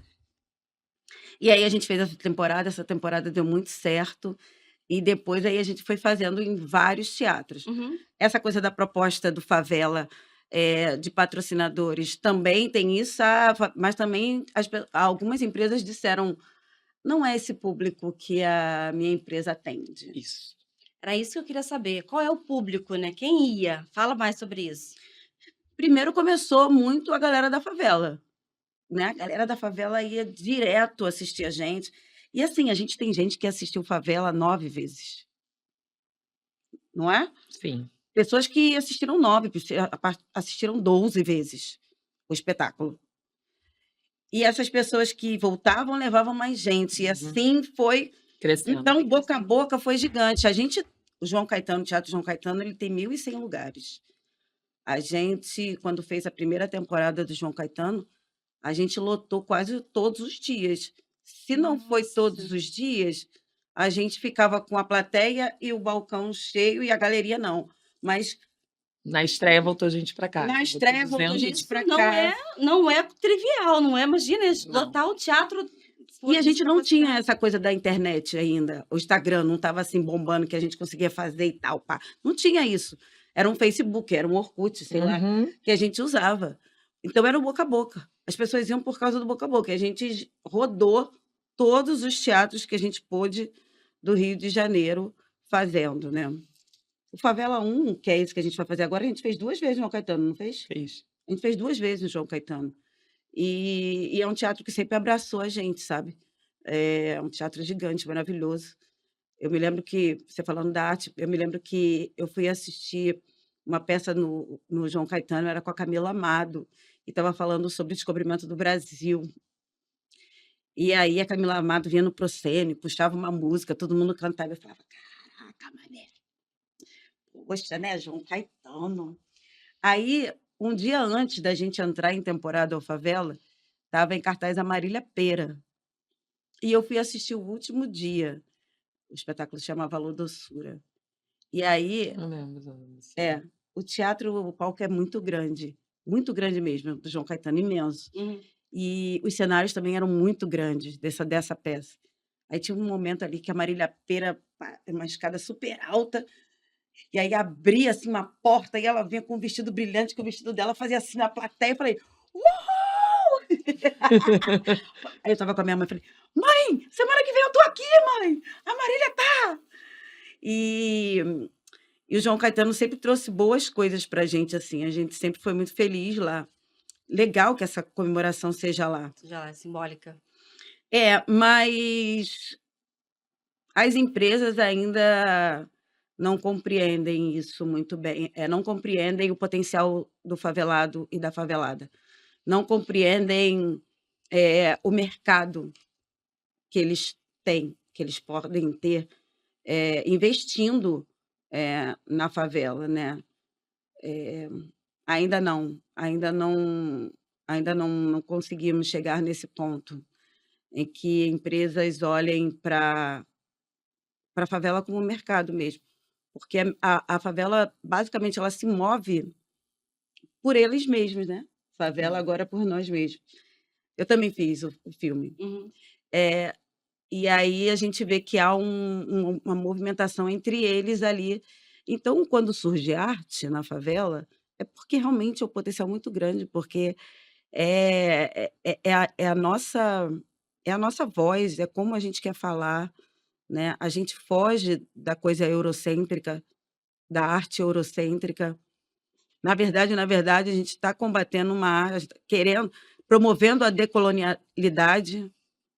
E aí a gente fez essa temporada deu muito certo. E depois aí a gente foi fazendo em vários teatros. Uhum. Essa coisa da proposta do Favela, de patrocinadores, também tem isso, mas também algumas empresas disseram, não é esse público que a minha empresa atende. Isso. Era isso que eu queria saber. Qual é o público, né? Quem ia? Fala mais sobre isso. Primeiro começou muito a galera da favela, né? A galera da favela ia direto assistir a gente. E assim, a gente tem gente que assistiu Favela 9 vezes, não é? Sim. Pessoas que assistiram 9, assistiram 12 vezes o espetáculo. E essas pessoas que voltavam levavam mais gente. E assim foi. Crescendo. Então, boca a boca foi gigante. O João Caetano, o Teatro João Caetano, ele tem 1.100 lugares. A gente, quando fez a primeira temporada do João Caetano, a gente lotou quase todos os dias. Se não foi todos os dias, a gente ficava com a plateia e o balcão cheio e a galeria não. Mas Na estreia voltou gente pra cá. na Eu tô estreia voltou dizendo gente isso. pra Não cá. não é trivial, não é? Imagina lotar o teatro. E a gente não tinha essa coisa da internet ainda. O Instagram não estava assim bombando que a gente conseguia fazer e tal. Pá. Não tinha isso. Era um Facebook, era um Orkut, sei lá, Uhum. que a gente usava. Então era o boca a boca. As pessoas iam por causa do boca a boca. E a gente rodou todos os teatros que a gente pôde do Rio de Janeiro fazendo, né? O Favela 1, que é esse que a gente vai fazer agora, a gente fez 2 vezes no João Caetano, não fez? Fez. A gente fez 2 vezes no João Caetano. E é um teatro que sempre abraçou a gente, sabe? É um teatro gigante, maravilhoso. Eu me lembro que, você falando da arte, eu me lembro que eu fui assistir uma peça no João Caetano, era com a Camila Amado, e estava falando sobre o descobrimento do Brasil. E aí a Camila Amado vinha no proscênio, puxava uma música, todo mundo cantava. Eu falava, caraca, mané. Poxa, né, João Caetano. Aí, um dia antes da gente entrar em temporada ao Favela, estava em cartaz a Marília Pêra. E eu fui assistir o último dia. O espetáculo se chama Valor Doçura. E aí, Não lembro. o teatro, o palco é muito grande mesmo, do João Caetano, imenso. Uhum. E os cenários também eram muito grandes dessa peça. Aí tinha um momento ali que a Marília Pêra, uma escada super alta, e aí abria assim uma porta e ela vinha com um vestido brilhante, que o vestido dela fazia assim na plateia. Eu falei, uau! Aí eu estava com a minha mãe e falei, mãe, semana que vem eu tô aqui, mãe! A Marília tá! E o João Caetano sempre trouxe boas coisas pra gente, assim. A gente sempre foi muito feliz lá. Legal que essa comemoração seja lá. Já é simbólica. Mas as empresas ainda não compreendem isso muito bem. Não compreendem o potencial do favelado e da favelada. Não compreendem o mercado que eles têm, que eles podem ter, investindo na favela, né? Ainda não conseguimos chegar nesse ponto em que empresas olhem para a favela como mercado mesmo, porque a favela, basicamente, ela se move por eles mesmos, né? Favela agora por nós mesmos. Eu também fiz o filme. Uhum. E aí a gente vê que há uma movimentação entre eles ali. Então, quando surge arte na favela, é porque realmente é um potencial muito grande, porque é a nossa voz, é como a gente quer falar, né? A gente foge da coisa eurocêntrica, da arte eurocêntrica. Na verdade, a gente está combatendo uma arte, querendo, promovendo a decolonialidade,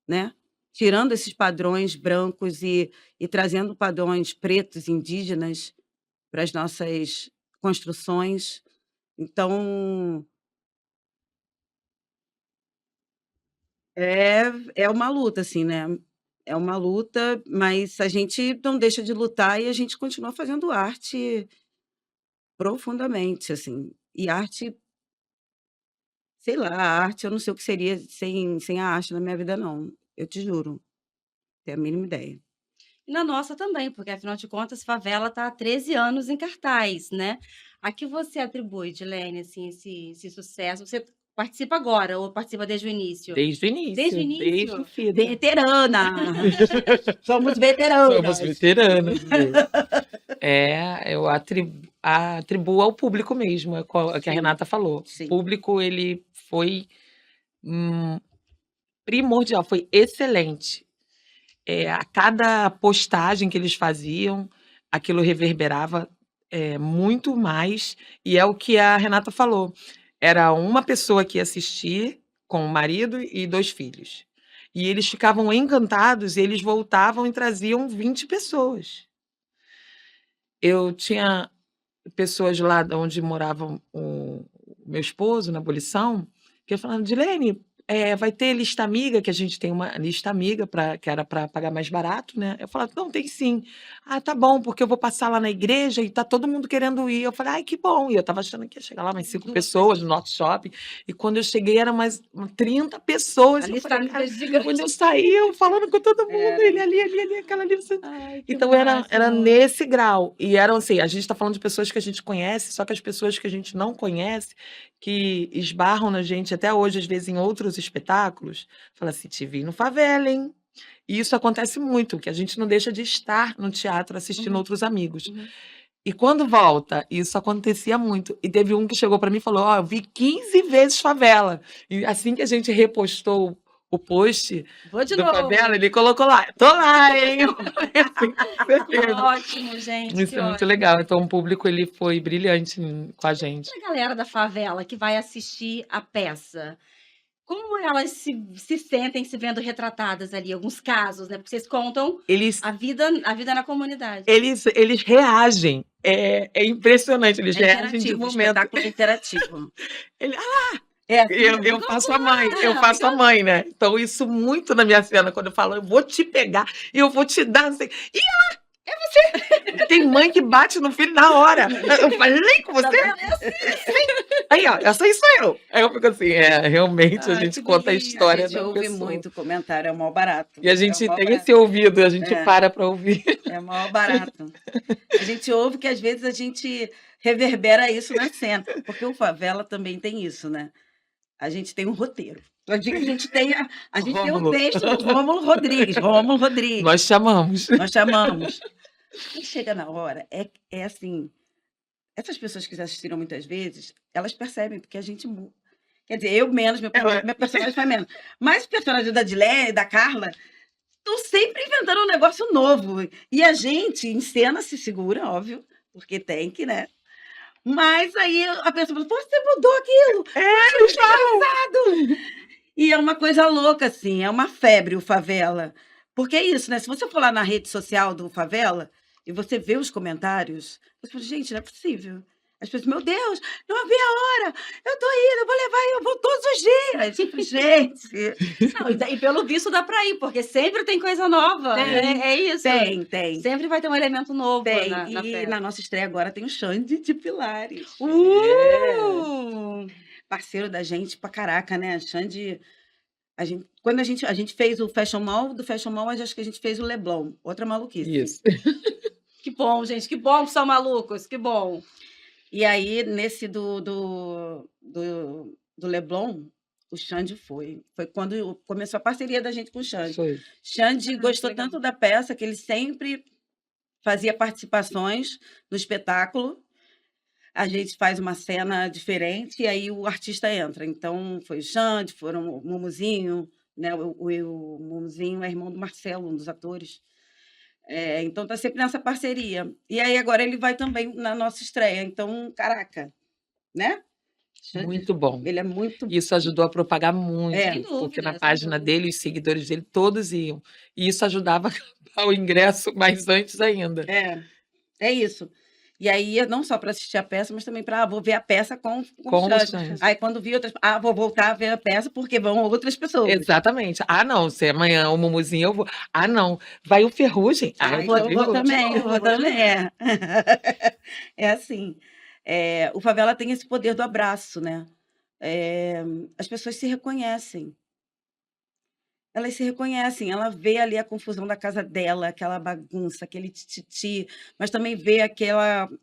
né? Tirando esses padrões brancos e trazendo padrões pretos, indígenas, para as nossas construções. Então, é, é uma luta, assim, né? É uma luta, mas a gente não deixa de lutar e a gente continua fazendo arte profundamente, assim. E arte, sei lá, a arte, eu não sei o que seria sem a arte na minha vida, não. Eu te juro, não tenho a mínima ideia. E na nossa também, porque afinal de contas, Favela está há 13 anos em cartaz, né? A que você atribui, Dilene, assim, esse sucesso? Você participa agora ou participa desde o início? Desde o Desde o início, desde início? fita. Veterana! Somos Somos veteranas! veteranos. Eu atribuo ao público mesmo, é o que a Sim, Renata falou. O sim. público, ele foi primordial, foi excelente. A cada postagem que eles faziam, aquilo reverberava muito mais, e é o que a Renata falou. Era uma pessoa que ia assistir com o marido e 2 filhos. E eles ficavam encantados e eles voltavam e traziam 20 pessoas. Eu tinha pessoas lá de onde morava o meu esposo, na abolição, que falavam: Dilene, vai ter lista amiga, que a gente tem uma lista amiga, que era para pagar mais barato, né? Eu falava: não, tem sim. Ah, tá bom, porque eu vou passar lá na igreja e tá todo mundo querendo ir. Eu falei: ai, que bom. E eu tava achando que ia chegar lá mais 5 Duas pessoas no nosso shopping. E quando eu cheguei, eram mais 30 pessoas. A Eu lista falei: amiga cara, gigante. quando eu saí, eu falando com todo mundo, Era. ele ali, aquela ali. Ai, que Então era máximo. nesse grau. E eram assim, a gente está falando de pessoas que a gente conhece, só que as pessoas que a gente não conhece, que esbarram na gente até hoje, às vezes, em outros espetáculos, fala assim: te vi no Favela, hein? E isso acontece muito, que a gente não deixa de estar no teatro assistindo Uhum, outros amigos. uhum. E quando volta, isso acontecia muito. E teve um que chegou para mim e falou: ó, eu vi 15 vezes Favela. E assim que a gente repostou o post Vou de do Favela, novo. ele colocou lá: tô lá, hein? Eu falei assim, com Que certeza. ótimo, gente, Isso que é muito ótimo. legal. Então o público, ele foi brilhante com a gente. E a galera da favela que vai assistir a peça, como elas se sentem se vendo retratadas ali? Alguns casos, né? Porque vocês contam Eles a vida na comunidade. eles reagem, é impressionante, eles É reagem de interativo, o momento. espetáculo é interativo. Ele: É assim, eu faço a mãe, né. Então isso muito na minha cena, quando eu falo: "Eu vou te pegar e eu vou te dar não sei". "Ih, é você!". Tem mãe que bate no filho na hora. "Eu falei com Tá você". vendo? É assim. Aí, ó, essa aí sou eu. Aí eu fico assim, realmente a Ai, gente que conta a a delícia. história gente da ouve pessoa. muito comentário, é o maior barato. E a É o gente maior tem barato. esse ouvido, a gente É. para pra ouvir. É o maior barato. A gente ouve que às vezes a gente reverbera isso na cena, porque o Favela também tem isso, né? A gente tem um roteiro. A gente tem um Rômulo. texto, Rômulo Rodrigues. Nós chamamos. Nós chamamos. Quando chega na hora, é assim, essas pessoas que já assistiram muitas vezes, elas percebem, porque a gente quer dizer, eu menos, meu personagem foi menos. Mas o personagem da Dilene, da Carla, estão sempre inventando um negócio novo. E a gente, em cena, se segura, óbvio, porque tem que, né? Mas aí a pessoa fala: "Pô, você mudou aquilo! Eles falam. E é uma coisa louca, assim, é uma febre o Favela. Porque é isso, né? Se você for lá na rede social do Favela e você vê os comentários, você fala: gente, não é possível. As pessoas: meu Deus, não vi a hora, eu tô indo, eu vou levar, eu vou todos os dias. Tipo, gente, Não, e pelo visto dá pra ir, porque sempre tem coisa nova. Tem, É isso. tem. Sempre vai ter um elemento novo Tem. na E peça. na nossa estreia agora tem o Xande de Pilares. Uh! Parceiro da gente pra caraca, né? Xande, quando a gente fez o Fashion Mall, do Fashion Mall, acho que a gente fez o Leblon, outra maluquice. Isso. Que bom, gente, que bom que são malucos, que bom. E aí, nesse do Leblon, o Xande foi. Foi quando começou a parceria da gente com o Xande. Foi. Xande que gostou legal. tanto da peça que ele sempre fazia participações no espetáculo. A gente faz uma cena diferente e aí o artista entra. Então, foi o Xande, foram o Mumuzinho, né? O Mumuzinho é irmão do Marcelo, um dos atores. Então tá sempre nessa parceria. E aí agora ele vai também na nossa estreia. Então, caraca, né? Muito bom. Ele é muito. Isso ajudou a propagar muito, É. Sem porque na dúvida, sem página dúvida. dele, os seguidores dele todos iam. E isso ajudava a acabar o ingresso mais antes ainda. É isso. E aí, não só para assistir a peça, mas também para vou ver a peça com Com os os fãs. fãs. Aí, quando vi outras, vou voltar a ver a peça porque vão outras pessoas. Exatamente. Ah, não, se amanhã o Mumuzinho eu vou. Ah, não, vai o Ferrugem. Ah, eu então vou de também, eu novo, vou vou de também. novo. É assim. O Favela tem esse poder do abraço, né? As pessoas se reconhecem. Elas se reconhecem, ela vê ali a confusão da casa dela, aquela bagunça, aquele tititi, mas também vê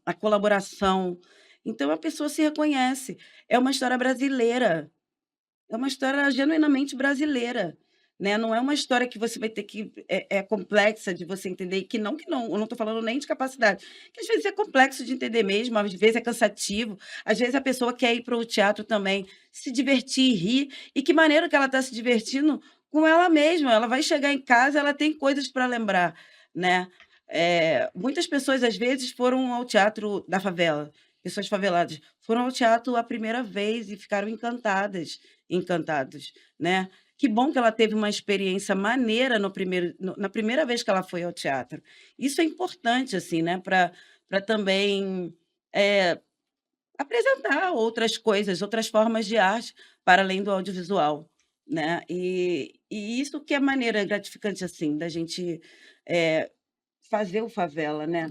a colaboração. Então a pessoa se reconhece. É uma história brasileira, é uma história genuinamente brasileira, né? Não é uma história que você vai ter que é complexa de você entender, que não, eu não estou falando nem de capacidade, que às vezes é complexo de entender mesmo, às vezes é cansativo, às vezes a pessoa quer ir para o teatro também, se divertir, rir, e que maneira que ela está se divertindo com ela mesma, ela vai chegar em casa, ela tem coisas para lembrar, né? Muitas pessoas, às vezes, foram ao teatro da favela, pessoas faveladas, foram ao teatro a primeira vez e ficaram encantados, né? Que bom que ela teve uma experiência maneira na primeira vez que ela foi ao teatro. Isso é importante, assim, né? Para também apresentar outras coisas, outras formas de arte para além do audiovisual, né? E isso que é maneira gratificante, assim, da gente fazer o Favela, né?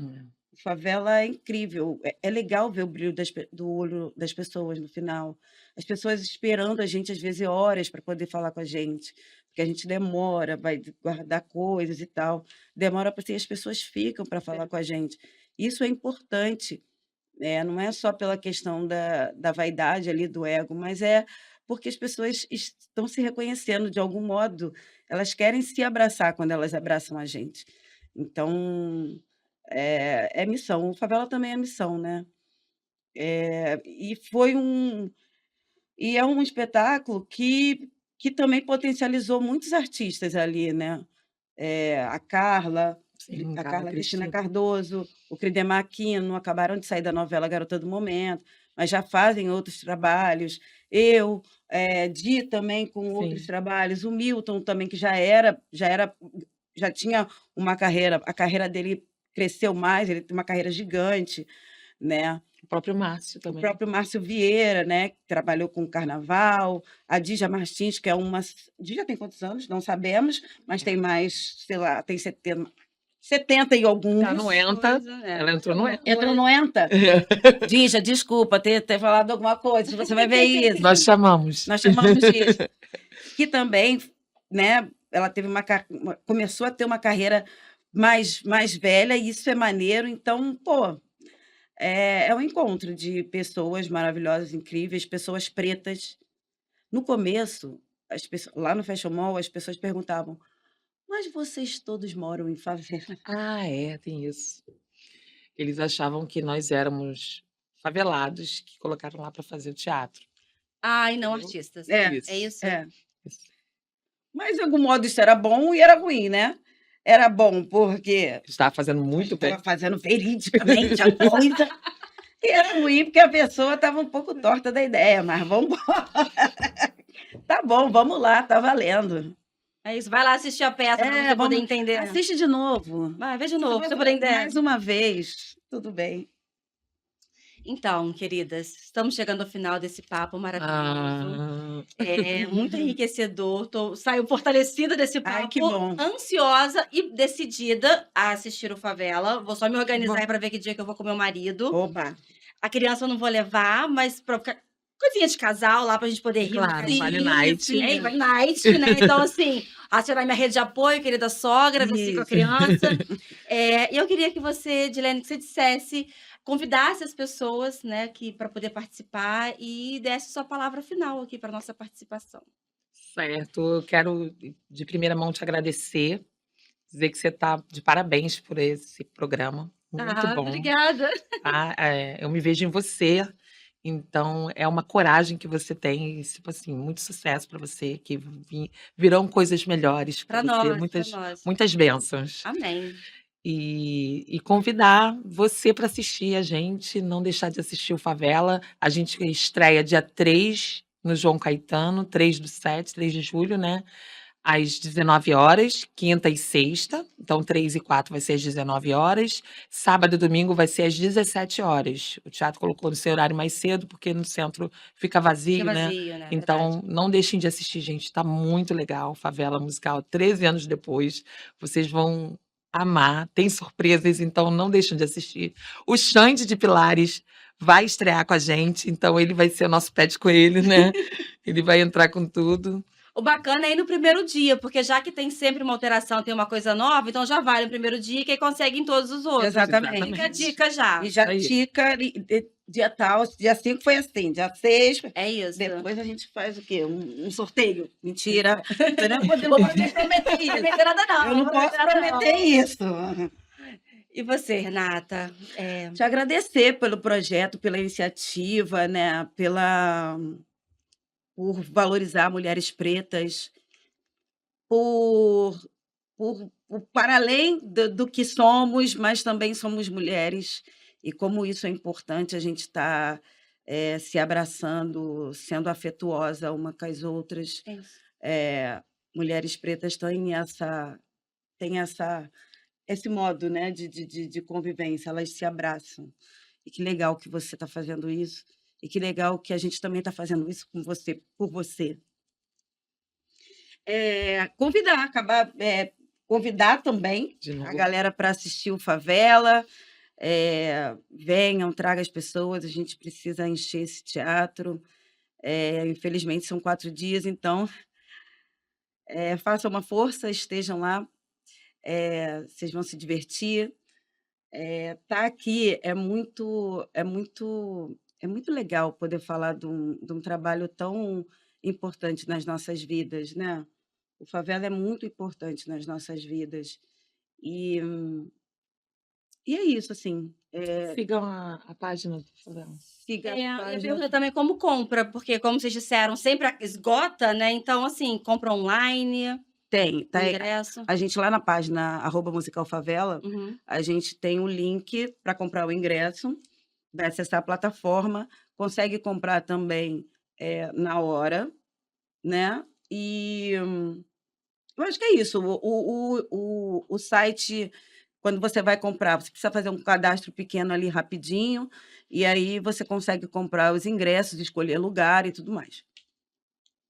O Favela é incrível, é legal ver o brilho do olho das pessoas no final. As pessoas esperando a gente, às vezes, horas para poder falar com a gente, porque a gente demora, vai guardar coisas e tal. Demora para ter, as pessoas ficam para falar com a gente. Isso é importante, não é só pela questão da vaidade ali, do ego, mas é porque as pessoas estão se reconhecendo de algum modo, elas querem se abraçar quando elas abraçam a gente. Então, é missão. O Favela também é missão, né? E é um espetáculo que também potencializou muitos artistas ali, né? A Carla, Sim, a Carla Carla Cristina Cristina. Cardoso, o Cridemar Aquino, acabaram de sair da novela Garota do Momento, mas já fazem outros trabalhos. Eu, Di também com outros Sim. trabalhos. O Milton também, que já tinha uma carreira, a carreira dele cresceu mais, ele tem uma carreira gigante, né? O próprio Márcio O também. próprio Márcio Vieira, né, que trabalhou com o carnaval, a Dija Martins, que é uma. Dija tem quantos anos? Não sabemos, mas tem mais, sei lá, tem 70 e alguns. Tá no ENTA. Coisa, Ela entrou no ENTA. Entrou no ENTA? Dija, desculpa ter falado alguma coisa, você vai ver isso. Nós chamamos. Nós chamamos Dija. Que também, né, ela teve começou a ter uma carreira mais velha, e isso é maneiro. Então, pô, é um encontro de pessoas maravilhosas, incríveis, pessoas pretas. No começo, lá no Fashion Mall, as pessoas perguntavam: mas vocês todos moram em favela? Ah, tem isso. Eles achavam que nós éramos favelados que colocaram lá para fazer o teatro. Ai, não Entendeu? artistas. É, É isso? Isso. Mas, de algum modo, isso era bom e era ruim, né? Era bom porque Estava fazendo muito bem. estava fazendo veridicamente a coisa, e era ruim porque a pessoa estava um pouco torta da ideia, mas vamos embora. Tá bom, vamos lá, tá valendo. É isso. Vai lá assistir a peça para você poder entender. Assiste de novo. Vai, vê de novo, para você poder entender. Mais uma vez, tudo bem. Então, queridas, estamos chegando ao final desse papo maravilhoso. É muito enriquecedor. Saio fortalecida desse papo. Ai, que bom. Ansiosa e decidida a assistir o Favela. Vou só me organizar para ver que dia que eu vou com meu marido. Oba! A criança eu não vou levar, mas para ficar coisinha de casal lá pra gente poder rir. Claro, Sim, vale night. vale night, né? Então, assim, acionar minha rede de apoio, querida sogra, você com a Isso. criança. E eu queria que você, Dilene, que você dissesse, convidasse as pessoas, né, para poder participar e desse sua palavra final aqui para nossa participação. Certo. Eu quero, de primeira mão, te agradecer, dizer que você está de parabéns por esse programa. Muito bom. Obrigada. Tá? Eu me vejo em você. Então, é uma coragem que você tem, e, tipo assim, muito sucesso para você, que virão coisas melhores para Para você, nós, para nós. muitas bênçãos. Amém. E convidar você para assistir a gente, não deixar de assistir o Favela. A gente estreia dia 3 no João Caetano, 3/7, 3 de julho, né? Às 19 horas, quinta e sexta. Então, 3 e 4 vai ser às 19 horas. Sábado e domingo vai ser às 17 horas. O teatro colocou no seu horário mais cedo, porque no centro fica Fica vazio, né? vazio, né? Verdade. Então, não deixem de assistir, gente. Tá muito legal. Favela Musical, 13 anos depois. Vocês vão amar. Tem surpresas, então não deixem de assistir. O Xande de Pilares vai estrear com a gente, então ele vai ser o nosso pé de coelho, né? Ele vai entrar com tudo. O bacana é ir no primeiro dia, porque já que tem sempre uma alteração, tem uma coisa nova, então já vai no primeiro dia, que aí consegue em todos os outros. Exatamente. Fica a dica já. E já Aí. tica, dia tal, dia 5 foi assim, dia 6, É isso. depois a gente faz o quê? Um sorteio. Mentira. Eu não Vou podemos prometer prometer isso. prometer nada não. Eu não vou posso prometer nada não. prometer isso. E você, Renata? Te agradecer pelo projeto, pela iniciativa, né? Por valorizar mulheres pretas, por, para além do que somos, mas também somos mulheres, e como isso é importante, a gente está se abraçando, sendo afetuosa uma com as outras. É isso. Mulheres pretas têm esse modo, né, de convivência, elas se abraçam. E que legal que você está fazendo isso, e que legal que a gente também está fazendo isso com você, por você. Convidar também De novo. a galera para assistir o Favela. Venham, tragam as pessoas, a gente precisa encher esse teatro. Infelizmente, são 4 dias, então façam uma força, estejam lá, vocês vão se divertir. Tá aqui é muito legal poder falar de um trabalho tão importante nas nossas vidas, né? O Favela é muito importante nas nossas vidas. E é isso, assim. Sigam a página do Favela. Siga a Eu ia página. perguntar também como compra, porque como vocês disseram, sempre esgota, né? Então, assim, compra online, Tem, tá? ingresso. A gente lá na página @musicalfavela, Uhum. a gente tem um link para comprar o ingresso, vai acessar a plataforma, consegue comprar também na hora, né? E eu acho que é isso. O site, quando você vai comprar, você precisa fazer um cadastro pequeno ali rapidinho, e aí você consegue comprar os ingressos, escolher lugar e tudo mais.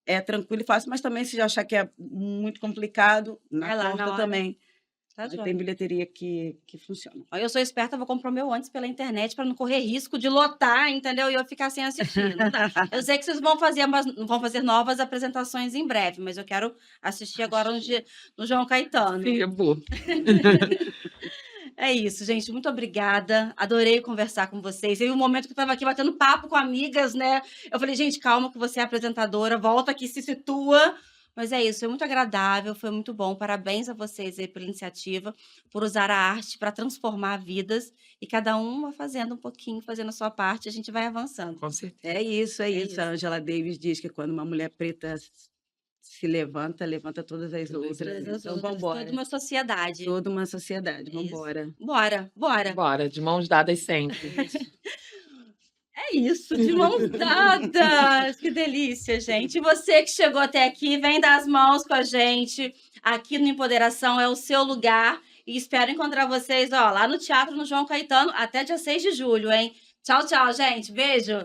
É tranquilo e fácil, mas também se já achar que é muito complicado, na Vai lá, na porta hora. também. Tá Tem joia. bilheteria que funciona. Ó, eu sou esperta, vou comprar o meu antes pela internet para não correr risco de lotar, entendeu? E eu ficar sem assistir. Não dá. Eu sei que vocês vão fazer novas apresentações em breve, mas eu quero assistir agora no João Caetano. Febo. É isso, gente. Muito obrigada. Adorei conversar com vocês. Teve um momento que eu estava aqui batendo papo com amigas, né? Eu falei, gente, calma que você é apresentadora, volta aqui, se situa. Mas é isso, foi muito agradável, foi muito bom. Parabéns a vocês aí pela iniciativa, por usar a arte para transformar vidas. E cada uma fazendo um pouquinho, fazendo a sua parte, a gente vai avançando. Com certeza. É isso. isso. A Angela Davis diz que quando uma mulher preta se levanta, levanta todas as Todas as outras. Todas as Então, outras, vamos embora. toda uma sociedade. Toda uma sociedade. É Vamos isso. embora. Bora. Bora, de mãos dadas sempre. É isso, de mãos dadas. Que delícia, gente. E você que chegou até aqui, vem dar as mãos com a gente. Aqui no Empoderação é o seu lugar. E espero encontrar vocês lá no Teatro no João Caetano até dia 6 de julho, hein? Tchau, gente. Beijo.